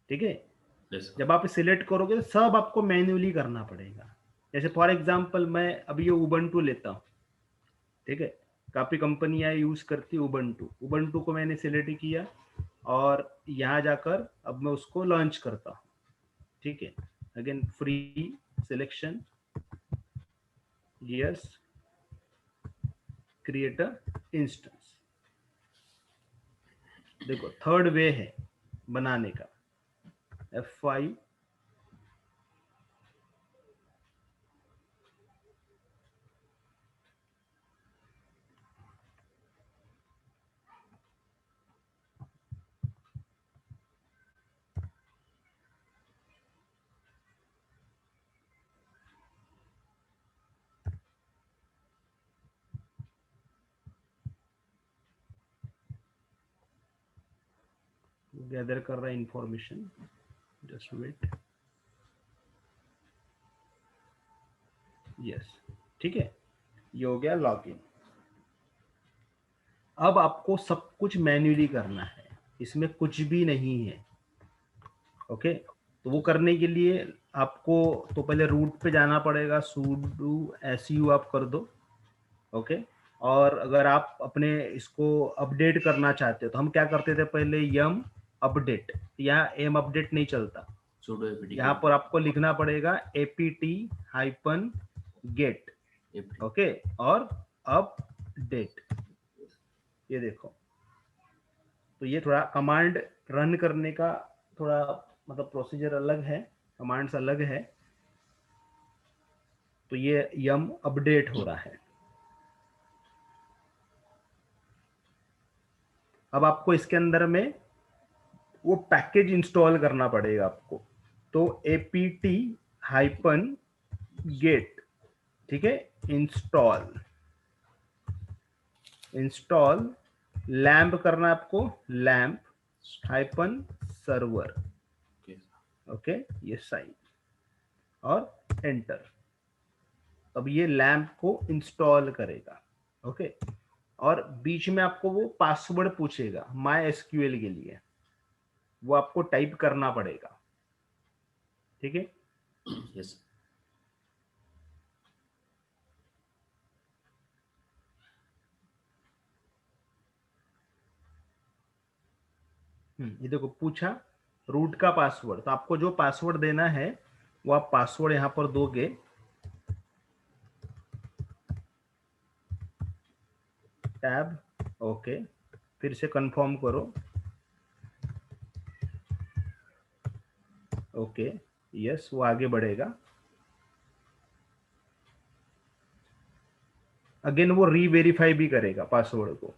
Speaker 1: ठीक है।
Speaker 2: yes,
Speaker 1: जब आप सिलेक्ट करोगे तो सब आपको मैन्युअली करना पड़ेगा। जैसे फॉर एग्जांपल मैं अभी ये उबंटू लेता हूँ, ठीक है। काफी कंपनियां यूज करती है उबंटू। उबंटू को मैंने सिलेक्ट किया और यहाँ जाकर अब मैं उसको लॉन्च करता हूँ, ठीक है। Again free selection, yes, create a instance. देखो थर्ड वे है बनाने का, F5, गैदर कर रहा है इंफॉर्मेशन, जस्ट वेट, यस, ठीक है। ये हो गया लॉगिन। अब आपको सब कुछ मैन्युअली करना है, इसमें कुछ भी नहीं है, ओके। तो वो करने के लिए आपको तो पहले रूट पे जाना पड़ेगा, sudo su आप कर दो, ओके। और अगर आप अपने इसको अपडेट करना चाहते हो तो हम क्या करते थे पहले, यम अपडेट, यहाँ एम अपडेट नहीं चलता,
Speaker 2: sudo apt
Speaker 1: यहाँ पर आपको लिखना पड़ेगा apt-get, ओके, और अपडेट। ये देखो, तो ये थोड़ा कमांड रन करने का थोड़ा मतलब प्रोसीजर अलग है, कमांड्स अलग है। तो ये यम अपडेट हो रहा है। अब आपको इसके अंदर में वो पैकेज इंस्टॉल करना पड़ेगा आपको। तो apt-get, ठीक है, इंस्टॉल, इंस्टॉल लैम्प करना है आपको, लैम्प -सर्वर, ओके, ये साइन और एंटर। अब ये लैम्प को इंस्टॉल करेगा, ओके। और बीच में आपको वो पासवर्ड पूछेगा MySQL के लिए, वो आपको टाइप करना पड़ेगा, ठीक है।
Speaker 2: yes,
Speaker 1: ये देखो पूछा रूट का पासवर्ड, तो आपको जो पासवर्ड देना है वो आप पासवर्ड यहां पर दोगे, टैब, ओके, फिर से कंफर्म करो, ओके, यस, वो आगे बढ़ेगा। अगेन वो रीवेरीफाई भी करेगा पासवर्ड को।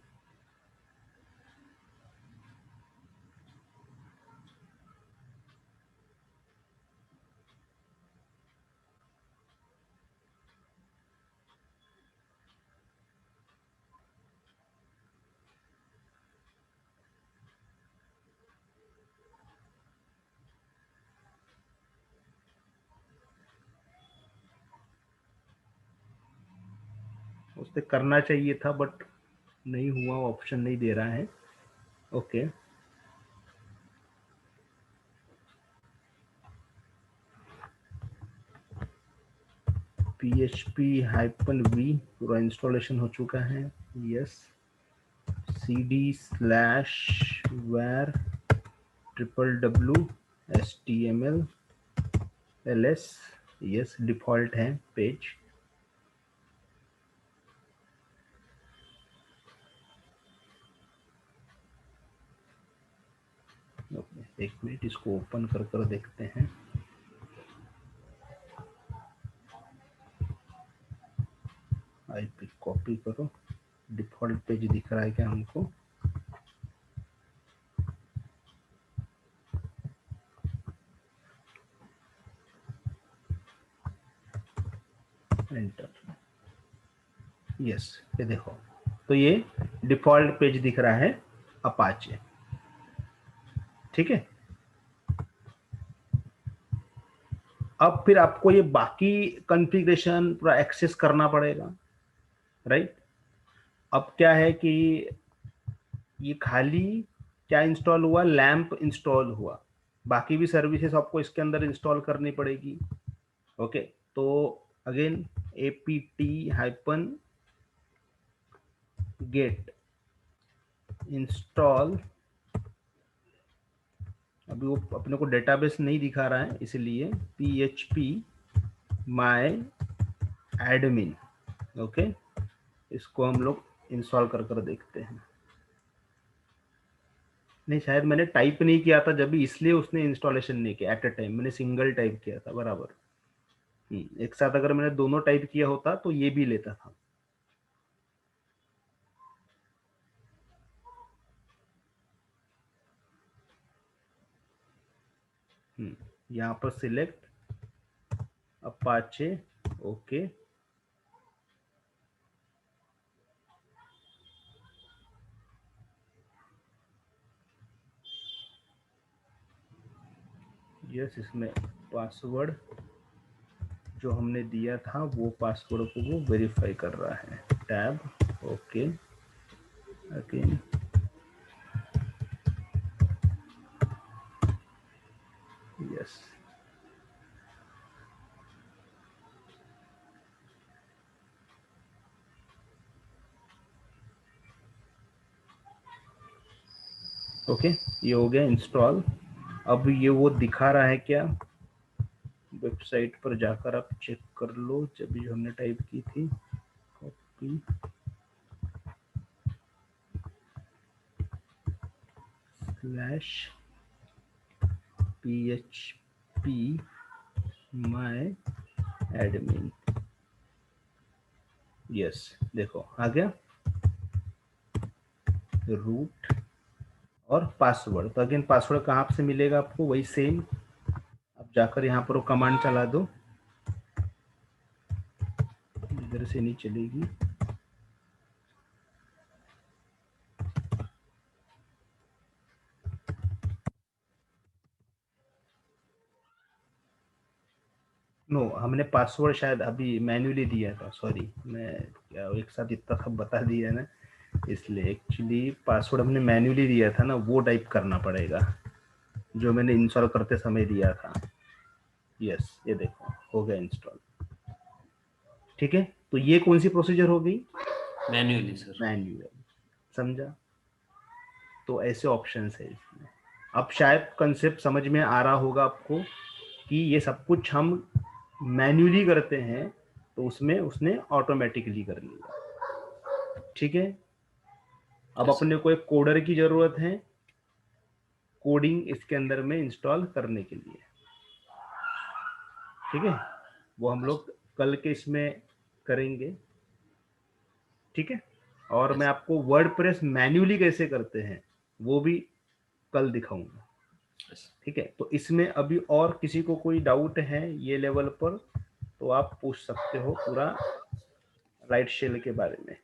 Speaker 1: उससे करना चाहिए था बट नहीं हुआ, ऑप्शन नहीं दे रहा है, ओके। php-v पूरा इंस्टॉलेशन हो चुका है, yes. cd/var www html/ls, yes, default है पेज। एक मिनट, इसको ओपन कर देखते हैं। आईपी कॉपी करो, डिफॉल्ट पेज दिख रहा है क्या हमको? एंटर, यस, ये देखो, तो ये डिफॉल्ट पेज दिख रहा है अपाचे, ठीक है। अब फिर आपको ये बाकी कॉन्फ़िगरेशन पूरा एक्सेस करना पड़ेगा, राइट। अब क्या है कि ये खाली क्या इंस्टॉल हुआ, लैंप इंस्टॉल हुआ, बाकी भी सर्विसेज आपको इसके अंदर इंस्टॉल करनी पड़ेगी। ओके, तो अगेन apt -get इंस्टॉल, अभी वो अपने को डेटाबेस नहीं दिखा रहा है इसलिए php my admin। ओके, इसको हम लोग इंस्टॉल कर देखते हैं। नहीं, शायद मैंने टाइप नहीं किया था जब भी, इसलिए उसने इंस्टॉलेशन नहीं किया एट अ टाइम, मैंने सिंगल टाइप किया था बराबर। एक साथ अगर मैंने दोनों टाइप किया होता तो ये भी लेता था। यहाँ पर सिलेक्ट अपाचे, ओके, यस, इसमें पासवर्ड जो हमने दिया था वो पासवर्ड को वो वेरीफाई कर रहा है, tab, okay, again yes. Okay, ये हो गया इंस्टॉल। अब ये वो दिखा रहा है क्या, वेबसाइट पर जाकर आप चेक कर लो, जब भी हमने टाइप की थी, copy slash php my admin, yes, देखो आ गया रूट और पासवर्ड। तो अगेन पासवर्ड कहाँ से मिलेगा आपको, वही सेम, आप जाकर यहाँ पर वो कमांड चला दो, इधर से नहीं चलेगी, नो, हमने पासवर्ड शायद अभी मैन्युअली दिया था, सॉरी, मैं क्या एक साथ इतना सब बता दिया ना, इसलिए एक्चुअली पासवर्ड हमने मैन्युअली दिया था ना, वो टाइप करना पड़ेगा जो मैंने इंस्टॉल करते समय दिया था। यस, ये देखो हो गया इंस्टॉल। ठीक है, तो ये कौन सी प्रोसीजर हो गई,
Speaker 2: मैन्युअली सर।
Speaker 1: मैन्युअल, समझा। तो ऐसे ऑप्शंस है इसमें। अब शायद कंसेप्ट समझ में आ रहा होगा आपको कि ये सब कुछ हम मैन्युअली करते हैं, तो उसमें उसने ऑटोमेटिकली कर लिया। ठीक है, अब
Speaker 2: Yes,
Speaker 1: अपने को एक कोडर की जरूरत है, कोडिंग इसके अंदर में इंस्टॉल करने के लिए। ठीक है, वो हम लोग कल के इसमें करेंगे। ठीक है, और
Speaker 2: yes,
Speaker 1: मैं आपको वर्डप्रेस मैन्युअली कैसे करते हैं वो भी कल दिखाऊंगा।
Speaker 2: yes.
Speaker 1: ठीक है, तो इसमें अभी और किसी को कोई डाउट है ये लेवल पर तो आप पूछ सकते हो पूरा राइट शेल के बारे में।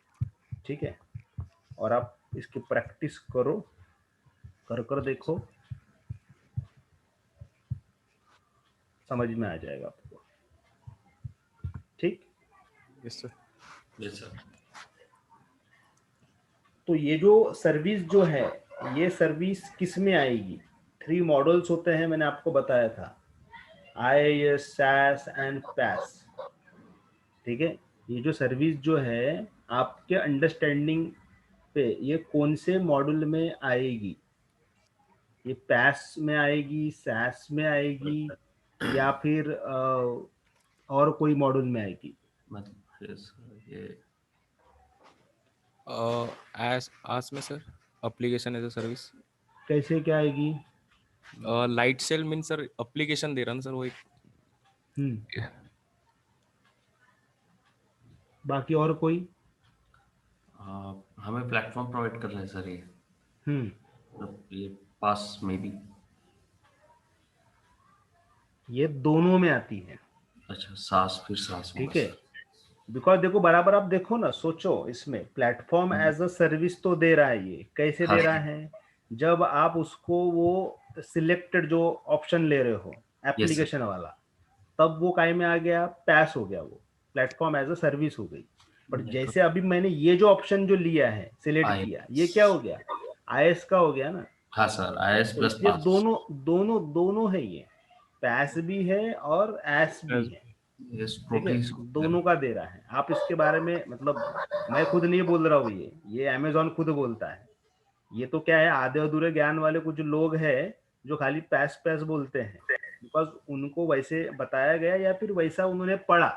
Speaker 1: ठीक है, और आप इसकी प्रैक्टिस करो, कर देखो, समझ में आ जाएगा आपको। ठीक,
Speaker 3: यस सर।
Speaker 2: Yes, sir.
Speaker 1: तो ये जो सर्विस जो है, ये सर्विस किस में आएगी, 3 मॉडल्स होते हैं, मैंने आपको बताया था, IaaS, SaaS एंड PaaS। ठीक है, ये जो सर्विस जो है आपके अंडरस्टैंडिंग पे ये कौन से मॉड्यूल में आएगी, ये PaaS में आएगी, SaaS में आएगी, या फिर और कोई मॉड्यूल में आएगी।
Speaker 2: मतलब yes, ये
Speaker 3: आस में sir application as a service.
Speaker 1: कैसे क्या आएगी,
Speaker 3: light cell mean sir application दे रहा ना सर वो एक।
Speaker 1: बाकी और कोई,
Speaker 2: हमें प्लेटफॉर्म प्रोवाइड कर रहे हैं सर ये, मतलब ये पास में भी।
Speaker 1: ये दोनों में आती है।
Speaker 2: अच्छा, सास फिर सास
Speaker 1: ठीक
Speaker 2: होगा
Speaker 1: है,
Speaker 2: सर।
Speaker 1: बिकॉज देखो बराबर आप देखो ना, सोचो इसमें प्लेटफॉर्म एज अ सर्विस तो दे रहा है, ये कैसे
Speaker 2: हाँ
Speaker 1: दे रहा
Speaker 2: सर।
Speaker 1: है, जब आप उसको वो सिलेक्टेड जो ऑप्शन ले रहे हो
Speaker 2: यस सर।
Speaker 1: एप्लीकेशन वाला, तब वो काय में आ गया, पैस हो गया, वो प्लेटफॉर्म एज अ सर्विस हो गई। बट जैसे अभी मैंने ये जो ऑप्शन जो लिया है, सिलेक्ट किया, ये क्या हो गया, आईएस का हो गया ना।
Speaker 2: हाँ सर, आईएस
Speaker 1: तो
Speaker 2: प्लस
Speaker 1: इसलिए
Speaker 2: पास।
Speaker 1: दोनों दोनों दोनों है, ये पैस भी है और एस भी है,
Speaker 2: यस,
Speaker 1: ठीक है,
Speaker 2: टोटली।
Speaker 1: दोनों का दे रहा है। आप इसके बारे में मतलब मैं खुद नहीं बोल रहा हूँ, ये अमेजोन खुद बोलता है। ये तो क्या है, आधे अधूरे ज्ञान वाले कुछ लोग हैं जो खाली पैस पैस बोलते हैं, बिकॉज उनको वैसे बताया गया या फिर वैसा उन्होंने पढ़ा।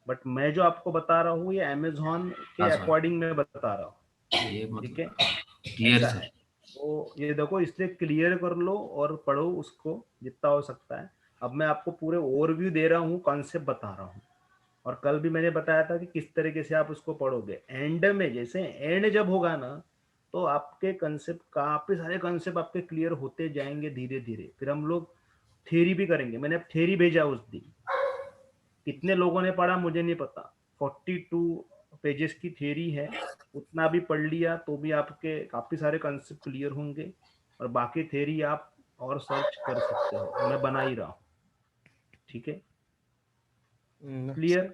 Speaker 1: बट मैं जो आपको बता रहा हूँ ये अमेजोन के
Speaker 2: हाँ सर,
Speaker 1: अकॉर्डिंग में बता रहा हूँ,
Speaker 2: ये
Speaker 1: ठीक है,
Speaker 2: मतलब क्लियर
Speaker 1: ऐसा
Speaker 2: सर।
Speaker 1: है। तो ये देखो, इसलिए क्लियर कर लो और पढ़ो उसको जितना हो सकता है। अब मैं आपको पूरे ओवरव्यू दे रहा हूँ, कॉन्सेप्ट बता रहा हूँ। और कल भी मैंने बताया था कि किस तरीके से आप उसको पढ़ोगे। एंड में जैसे एंड जब होगा ना, तो आपके कंसेप्ट, काफी सारे कंसेप्ट आपके क्लियर होते जाएंगे धीरे धीरे। फिर हम लोग थ्योरी भी करेंगे। मैंने अब थ्योरी भेजा उस दिन, कितने लोगों ने पढ़ा मुझे नहीं पता। 42 पेजेस की थ्योरी है, उतना भी पढ़ लिया तो भी आपके काफी सारे कंसेप्ट क्लियर होंगे। और बाकी थ्योरी आप और सर्च कर सकते हो, मैं बना ही रहा हूँ, ठीक है, क्लियर।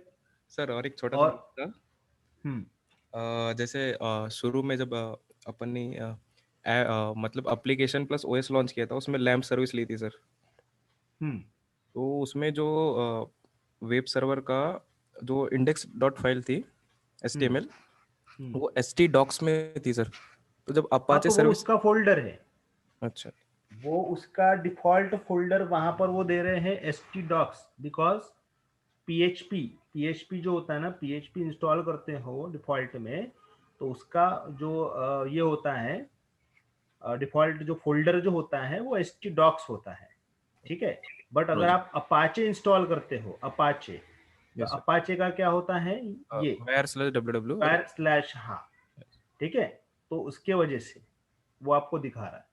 Speaker 3: सर और एक छोटा सा
Speaker 1: और
Speaker 3: था,
Speaker 1: हम्म
Speaker 3: जैसे शुरू में जब अपन ने मतलब एप्लीकेशन प्लस ओएस लॉन्च किया था, उसमें लैम्प सर्विस ली थी सर।
Speaker 1: हम्म
Speaker 3: तो उसमें जो वेब सर्वर का जो इंडेक्स डॉट फाइल थी
Speaker 1: हम्म
Speaker 3: HTML,
Speaker 1: हम्म
Speaker 3: वो st डॉक्स में थी सर। तो जब
Speaker 1: हाँ,
Speaker 3: अपाचे
Speaker 1: तो वो
Speaker 3: सर्विस,
Speaker 1: उसका फोल्डर है,
Speaker 3: अच्छा,
Speaker 1: वो उसका डिफॉल्ट फोल्डर वहां पर वो दे रहे हैं htdocs, बिकॉज पीएचपी जो होता है ना, पीएचपी इंस्टॉल करते हो डिफॉल्ट में, तो उसका जो ये होता है, डिफॉल्ट जो फोल्डर जो होता है वो htdocs होता है, ठीक है। बट अगर
Speaker 2: प्रोजेक्ट।
Speaker 1: आप अपाचे इंस्टॉल करते हो, अपाचे, तो
Speaker 3: यस सर,
Speaker 1: अपाचे का क्या होता है, ये
Speaker 3: var/ww और
Speaker 1: पैर स्लैश, हाँ, ठीक है। तो उसके वजह से वो आपको दिखा रहा है,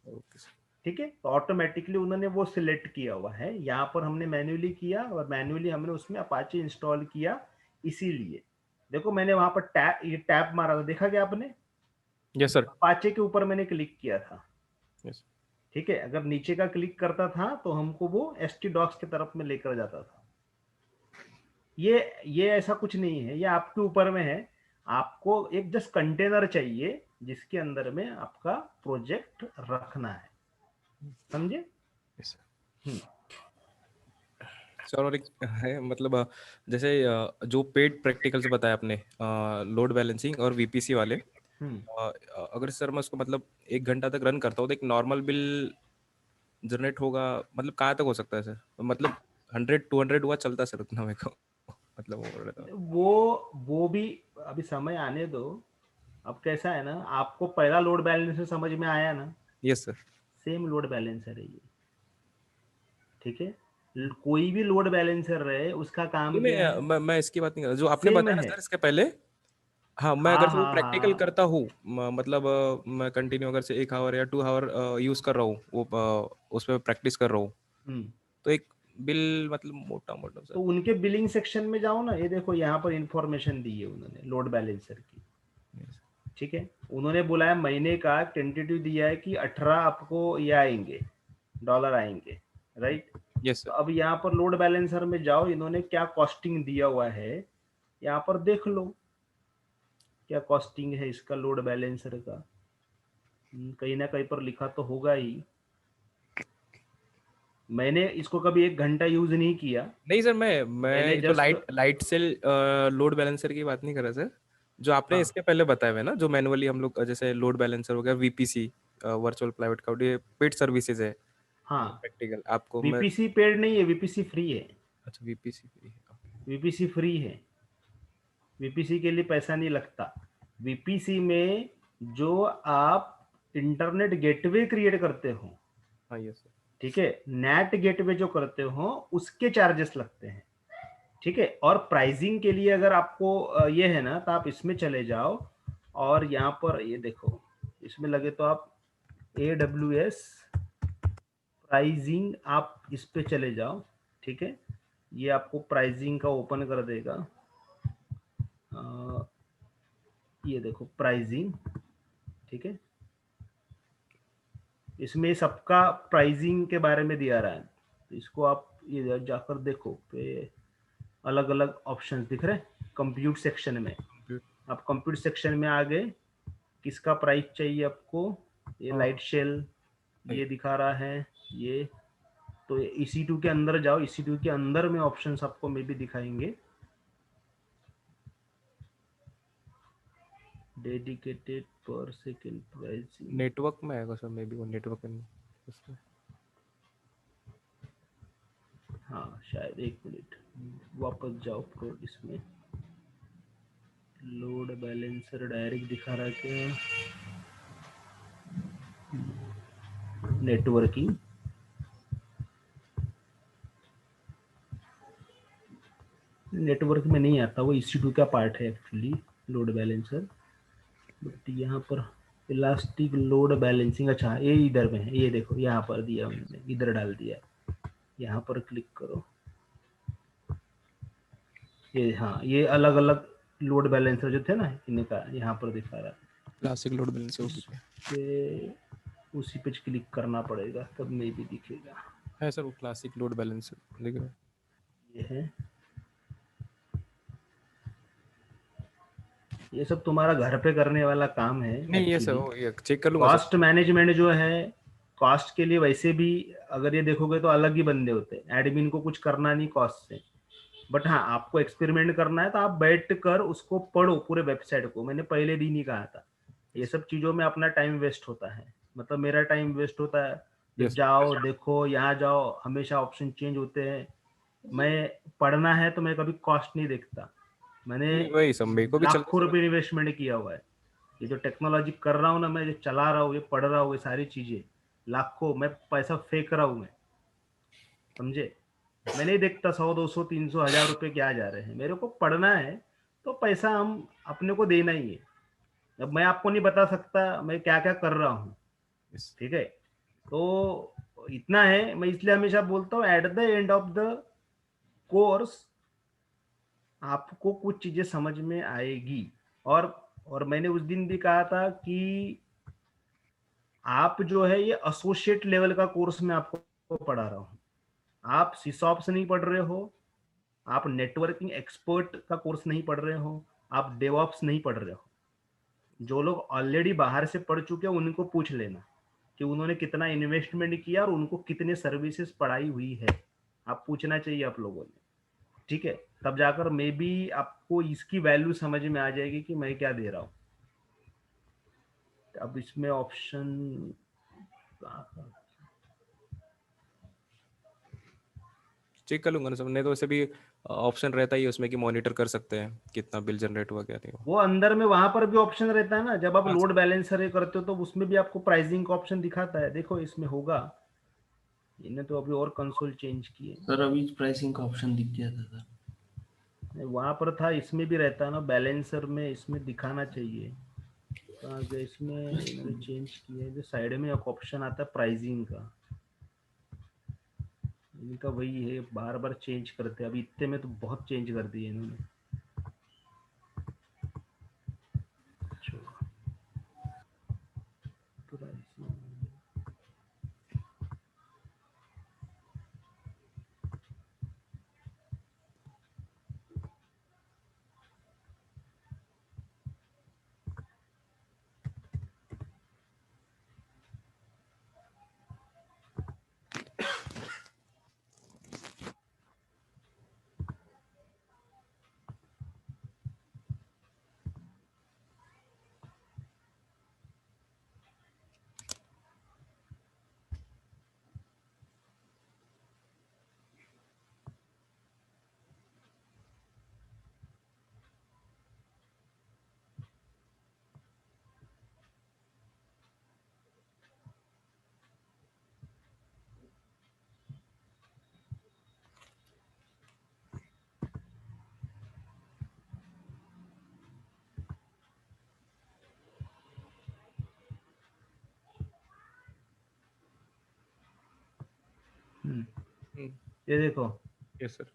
Speaker 3: ओके सर।
Speaker 1: ठीक है। तो ऑटोमेटिकली उन्होंने वो सिलेक्ट किया हुआ है। यहाँ पर हमने मैन्युअली किया और मैन्युअली हमने उसमें अपाचे इंस्टॉल किया, इसीलिए देखो मैंने वहां पर टैप, ये टैप मारा था, देखा क्या आपने,
Speaker 3: यस सर।
Speaker 1: अपाचे के ऊपर मैंने क्लिक किया था,
Speaker 3: यस
Speaker 1: ठीक है। अगर नीचे का क्लिक करता था तो हमको वो htdocs की तरफ में लेकर जाता था। ये ऐसा कुछ नहीं है, ये आपके ऊपर में है। आपको एक जस्ट कंटेनर चाहिए जिसके अंदर में आपका प्रोजेक्ट रखना है, समझे।
Speaker 3: यस
Speaker 1: हम्म
Speaker 3: सर। और एक है मतलब जैसे जो पेड प्रैक्टिकल्स बताया आपने, लोड बैलेंसिंग और VPC वाले,
Speaker 1: हम्म
Speaker 3: अगर सर मैं उसको मतलब 1 घंटा तक रन करता हूँ तो एक नॉर्मल बिल जनरेट होगा, मतलब कहाँ तक हो सकता है सर, मतलब 100-200 हुआ चलता है सर उतना मेरे को मतलब वो बोल रहा था।
Speaker 1: वो भी अभी समय आने दो। अब कैसा है ना, आपको पहला लोड बैलेंसर समझ में आया ना,
Speaker 3: yes sir.
Speaker 1: Same load balancer है ये, ठीक है। कोई भी लोड बैलेंसर रहे, उसका काम
Speaker 3: नहीं,
Speaker 1: क्या है,
Speaker 3: मैं इसकी बात नहीं कर रहा, जो आपने
Speaker 1: सेम
Speaker 3: बताया ना
Speaker 1: है।
Speaker 3: सर इसके पहले। हाँ, मैं
Speaker 1: हाँ
Speaker 3: अगर से वो
Speaker 1: हाँ
Speaker 3: प्रैक्टिकल
Speaker 1: हाँ।
Speaker 3: करता हूँ, मतलब मैं कंटिन्यू अगर से 1 आवर या 2 आवर यूज कर रहा हूँ वो, उस पर प्रैक्टिस कर रहा हूँ,
Speaker 1: हम्म
Speaker 3: तो एक बिल मतलब मोटा मोटा
Speaker 1: तो
Speaker 3: सर।
Speaker 1: उनके बिलिंग सेक्शन में जाओ ना, ये देखो यहाँ पर इंफॉर्मेशन दी है उन्होंने लोड बैलेंसर की, ठीक है। उन्होंने बोला है महीने का टेंटेटिव दिया है कि 18 आपको ये आएंगे, डॉलर आएंगे, राइट।
Speaker 3: यस
Speaker 1: तो
Speaker 3: सर।
Speaker 1: अब यहाँ पर लोड बैलेंसर में जाओ, इन्होंने क्या कॉस्टिंग दिया हुआ है यहाँ पर देख लो, क्या कॉस्टिंग है इसका लोड बैलेंसर का। कहीं ना कहीं पर लिखा तो होगा ही। मैंने इसको कभी 1 घंटा यूज नहीं किया,
Speaker 3: नहीं सर,
Speaker 1: मैंने
Speaker 3: मैं जो
Speaker 1: just,
Speaker 3: light lightsail load balancer की बात नहीं कर रहा सर। जो आपने
Speaker 1: हाँ
Speaker 3: इसके पहले बताए हुए ना, जो मैनुअली हम लोग जैसे लोड बैलेंसर हो गया, VPC वर्चुअल प्राइवेट क्लाउड, ये पेड सर्विसेज है
Speaker 1: हाँ,
Speaker 3: प्रैक्टिकल आपको मैं।
Speaker 1: वीपीसी पेड नहीं है, वीपीसी फ्री है,
Speaker 3: अच्छा, VPC फ्री है, okay।
Speaker 1: वीपीसी फ्री है, वीपीसी के लिए पैसा नहीं लगता। वीपीसी में जो आप इंटरनेट गेटवे क्रिएट करते हो,
Speaker 3: हाँ यस सर।
Speaker 1: ठीक है, नेट गेटवे जो करते हो उसके चार्जेस लगते हैं, ठीक है। और प्राइसिंग के लिए अगर आपको ये है ना, तो आप इसमें चले जाओ और यहाँ पर ये देखो, इसमें लगे तो आप AWS प्राइसिंग, आप इस पे चले जाओ, ठीक है। ये आपको प्राइसिंग का ओपन कर देगा। ये देखो प्राइसिंग, ठीक है। इसमें सबका प्राइसिंग के बारे में दिया रहा है, तो इसको आप ये जाकर देखो पे अलग अलग ऑप्शन दिख रहे हैं कंप्यूट सेक्शन में। आप कंप्यूट सेक्शन में आ गए, किसका प्राइस चाहिए आपको? ये लाइट शेल ये दिखा रहा है ये। तो EC2 के अंदर जाओ, EC2 के अंदर में ऑप्शंस आपको मे भी दिखाएंगे। डेडिकेटेड पर सेकंड प्राइसिंग
Speaker 3: नेटवर्क में आएगा सर, मे बी वो नेटवर्क में उसमें।
Speaker 1: हाँ शायद, एक मिनट वापस जाओ प्रो, इसमें लोड बैलेंसर डायरेक्ट दिखा रहा है क्या? नेटवर्किंग नेटवर्क में नहीं आता, वो EC2 का पार्ट है एक्चुअली लोड बैलेंसर। बट यहाँ पर इलास्टिक लोड बैलेंसिंग, अच्छा ये इधर में है, ये देखो यहाँ पर दिया उन्होंने, इधर डाल दिया। यहाँ पर क्लिक करो, ये हाँ ये अलग अलग लोड बैलेंसर जो थे ना इनका यहाँ पर दिखा रहा है।
Speaker 3: क्लासिक लोड बैलेंसर
Speaker 1: पे उसी पे क्लिक करना पड़ेगा तब में भी दिखेगा।
Speaker 3: है सर, वो क्लासिक लोड बैलेंसर दिख रहा है।
Speaker 1: ये है, ये सब तुम्हारा घर पे करने वाला काम है।
Speaker 3: नहीं ये सर, ये चेक कर लूंगा
Speaker 1: कॉस्ट मैनेजमेंट जो है, कॉस्ट के लिए वैसे भी अगर ये देखोगे तो अलग ही बंदे होते हैं, एडमिन को कुछ करना नहीं कॉस्ट से। बट हाँ आपको एक्सपेरिमेंट करना है तो आप बैठ कर उसको पढ़ो पूरे वेबसाइट को। मैंने पहले दिन ही कहा था ये सब चीजों में अपना टाइम वेस्ट होता है, मतलब मेरा टाइम वेस्ट होता है।
Speaker 3: Yes.
Speaker 1: जाओ देखो, यहाँ जाओ, हमेशा ऑप्शन चेंज होते हैं। मैं पढ़ना है तो मैं कभी कॉस्ट नहीं देखता। मैंने
Speaker 3: वही सब मेरे को भी
Speaker 1: लाखों रुपए इन्वेस्टमेंट किया हुआ है। ये जो टेक्नोलॉजी कर रहा हूँ ना, मैं जो चला रहा हूँ, ये पढ़ रहा हूँ, ये सारी चीजें लाखों मैं पैसा फेंक रहा हूँ मैं, समझे? मैं नहीं देखता 100 200 300 1000 रुपए क्या जा रहे हैं। मेरे को पढ़ना है तो पैसा हम अपने को देना ही है। अब मैं आपको नहीं बता सकता मैं क्या क्या कर रहा हूँ, ठीक है? तो इतना है, मैं इसलिए हमेशा बोलता हूँ at the end of the course आपको कुछ चीजें समझ में आएगी। और मैंने उस दिन भी कहा था कि आप जो है ये एसोसिएट लेवल का कोर्स में आपको पढ़ा रहा हूँ। आप सिसॉप्स नहीं पढ़ रहे हो, आप नेटवर्किंग एक्सपर्ट का कोर्स नहीं पढ़ रहे हो, आप डेवऑप्स नहीं पढ़ रहे हो। जो लोग ऑलरेडी बाहर से पढ़ चुके हैं उनको पूछ लेना कि उन्होंने कितना इन्वेस्टमेंट किया और उनको कितने सर्विसेज पढ़ाई हुई है। आप पूछना चाहिए आप लोगों ने, ठीक है? तब जाकर मे बी आपको इसकी वैल्यू समझ में आ जाएगी कि मैं क्या दे रहा हूँ। अब इसमें ऑप्शन
Speaker 3: चेक कर लूंगा ना सर, नहीं तो वैसे भी ऑप्शन रहता ही है उसमें कि मॉनिटर कर सकते हैं कितना बिल जनरेट हुआ क्या नहीं हुआ।
Speaker 1: वो अंदर में वहां पर भी ऑप्शन रहता है ना, जब आप लोड बैलेंसर करते हो तो उसमें भी आपको प्राइसिंग का ऑप्शन दिखाता है। देखो इसमें होगा, इन्हें तो अभी और कंसोल चेंज किए
Speaker 2: सर। अभी प्राइसिंग का ऑप्शन दिख गया था सर,
Speaker 1: वहां पर था, इसमें भी रहता है ना बैलेंसर में, इसमें दिखाना चाहिए। तो इसमें इन्होंने चेंज किया है, जो साइड में एक ऑप्शन आता है प्राइसिंग का, इनका वही है, बार बार चेंज करते हैं। अभी इतने में तो बहुत चेंज कर दिए इन्होंने। ये देखो,
Speaker 3: yes sir,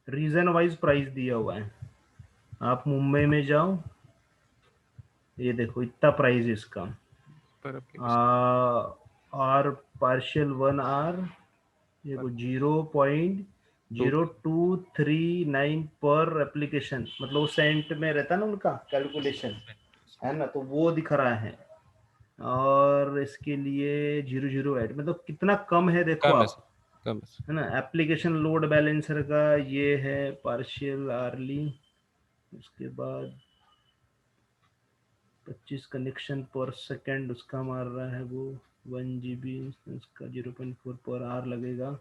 Speaker 1: region wise price दिया हुआ है। आप मुंबई में जाओ, ये देखो इतना प्राइस इसका।
Speaker 3: पर
Speaker 1: और पार्शियल 1 आवर देखो 0.0 0239 पर एप्लीकेशन, मतलब वो सेंट में रहता है ना उनका कैलकुलेशन, है ना, तो वो दिख रहा है। और इसके लिए 00 मतलब कितना कम है देखो
Speaker 3: कम है
Speaker 1: आप,
Speaker 3: सर, कम है सर।
Speaker 1: है ना। एप्लीकेशन लोड बैलेंसर का ये है पार्शियल आर्ली, उसके बाद 25 कनेक्शन पर सेकंड उसका मार रहा है वो 1 GB, उसका 0.4 पर आवर लगेगा।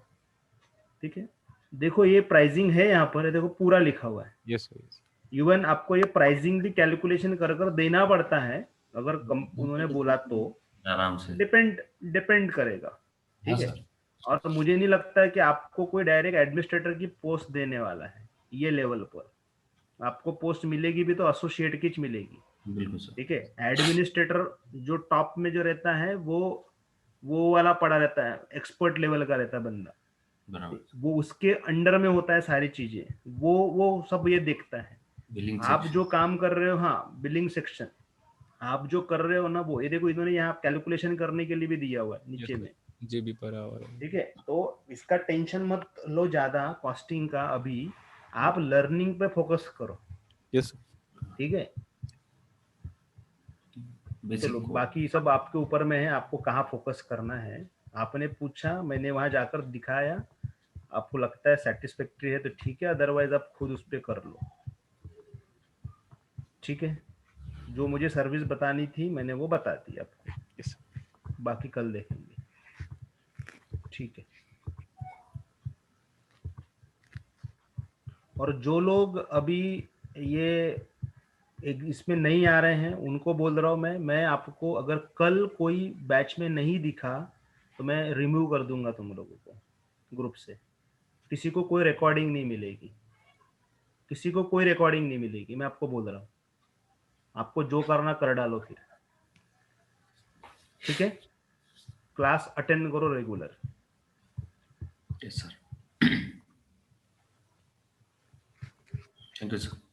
Speaker 1: ठीक है, देखो ये प्राइसिंग है यहाँ पर, देखो पूरा लिखा हुआ है।
Speaker 3: Yes sir, yes.
Speaker 1: इवन आपको ये प्राइसिंग भी कैलकुलेशन कर कर देना पड़ता है, अगर उन्होंने बोला तो
Speaker 2: आराम से।
Speaker 1: डिपेंड डिपेंड करेगा।
Speaker 2: हाँ
Speaker 1: ठीक है,
Speaker 2: सर।
Speaker 1: और तो मुझे नहीं लगता है कि आपको कोई डायरेक्ट एडमिनिस्ट्रेटर की पोस्ट देने वाला है ये लेवल पर। आपको पोस्ट मिलेगी भी तो एसोसिएट की मिलेगी।
Speaker 2: बिल्कुल सर।
Speaker 1: ठीक है, एडमिनिस्ट्रेटर जो टॉप में जो रहता है वो वाला पड़ा रहता है, एक्सपर्ट लेवल का रहता है बंदा,
Speaker 2: बराबर।
Speaker 1: वो उसके अंडर में होता है सारी चीजें, वो सब ये देखता है।
Speaker 2: बिलिंग
Speaker 1: आप
Speaker 2: सेक्शन।
Speaker 1: जो काम कर रहे हो, हाँ बिलिंग सेक्शन, आप जो कर रहे हो ना वो, ये देखो इन्होंने यहाँ कैलकुलेशन करने के लिए भी दिया हुआ है नीचे में।
Speaker 3: GB per hour.
Speaker 1: ठीक है, तो इसका टेंशन मत लो ज्यादा कॉस्टिंग का, अभी आप लर्निंग पे फोकस करो।
Speaker 3: यस।
Speaker 1: ठीक है, चलो
Speaker 2: बेसिक
Speaker 1: बाकी सब आपके ऊपर में है, आपको कहाँ फोकस करना है। आपने पूछा, मैंने वहां जाकर दिखाया, आपको लगता है सेटिस्फैक्ट्री है तो ठीक है, अदरवाइज आप खुद उस पर कर लो। ठीक है, जो मुझे सर्विस बतानी थी मैंने वो बता दी आपको,
Speaker 3: यस।
Speaker 1: बाकी कल देखेंगे। ठीक है, और जो लोग अभी ये एक इसमें नहीं आ रहे हैं उनको बोल रहा हूँ मैं आपको, अगर कल कोई बैच में नहीं दिखा तो मैं रिमूव कर दूंगा तुम लोगों को ग्रुप से। किसी को कोई रिकॉर्डिंग नहीं मिलेगी, किसी को कोई रिकॉर्डिंग नहीं मिलेगी, मैं आपको बोल रहा हूँ। आपको जो करना कर डालो फिर। ठीक है, क्लास अटेंड करो regular.
Speaker 2: Yes sir. Thank you sir.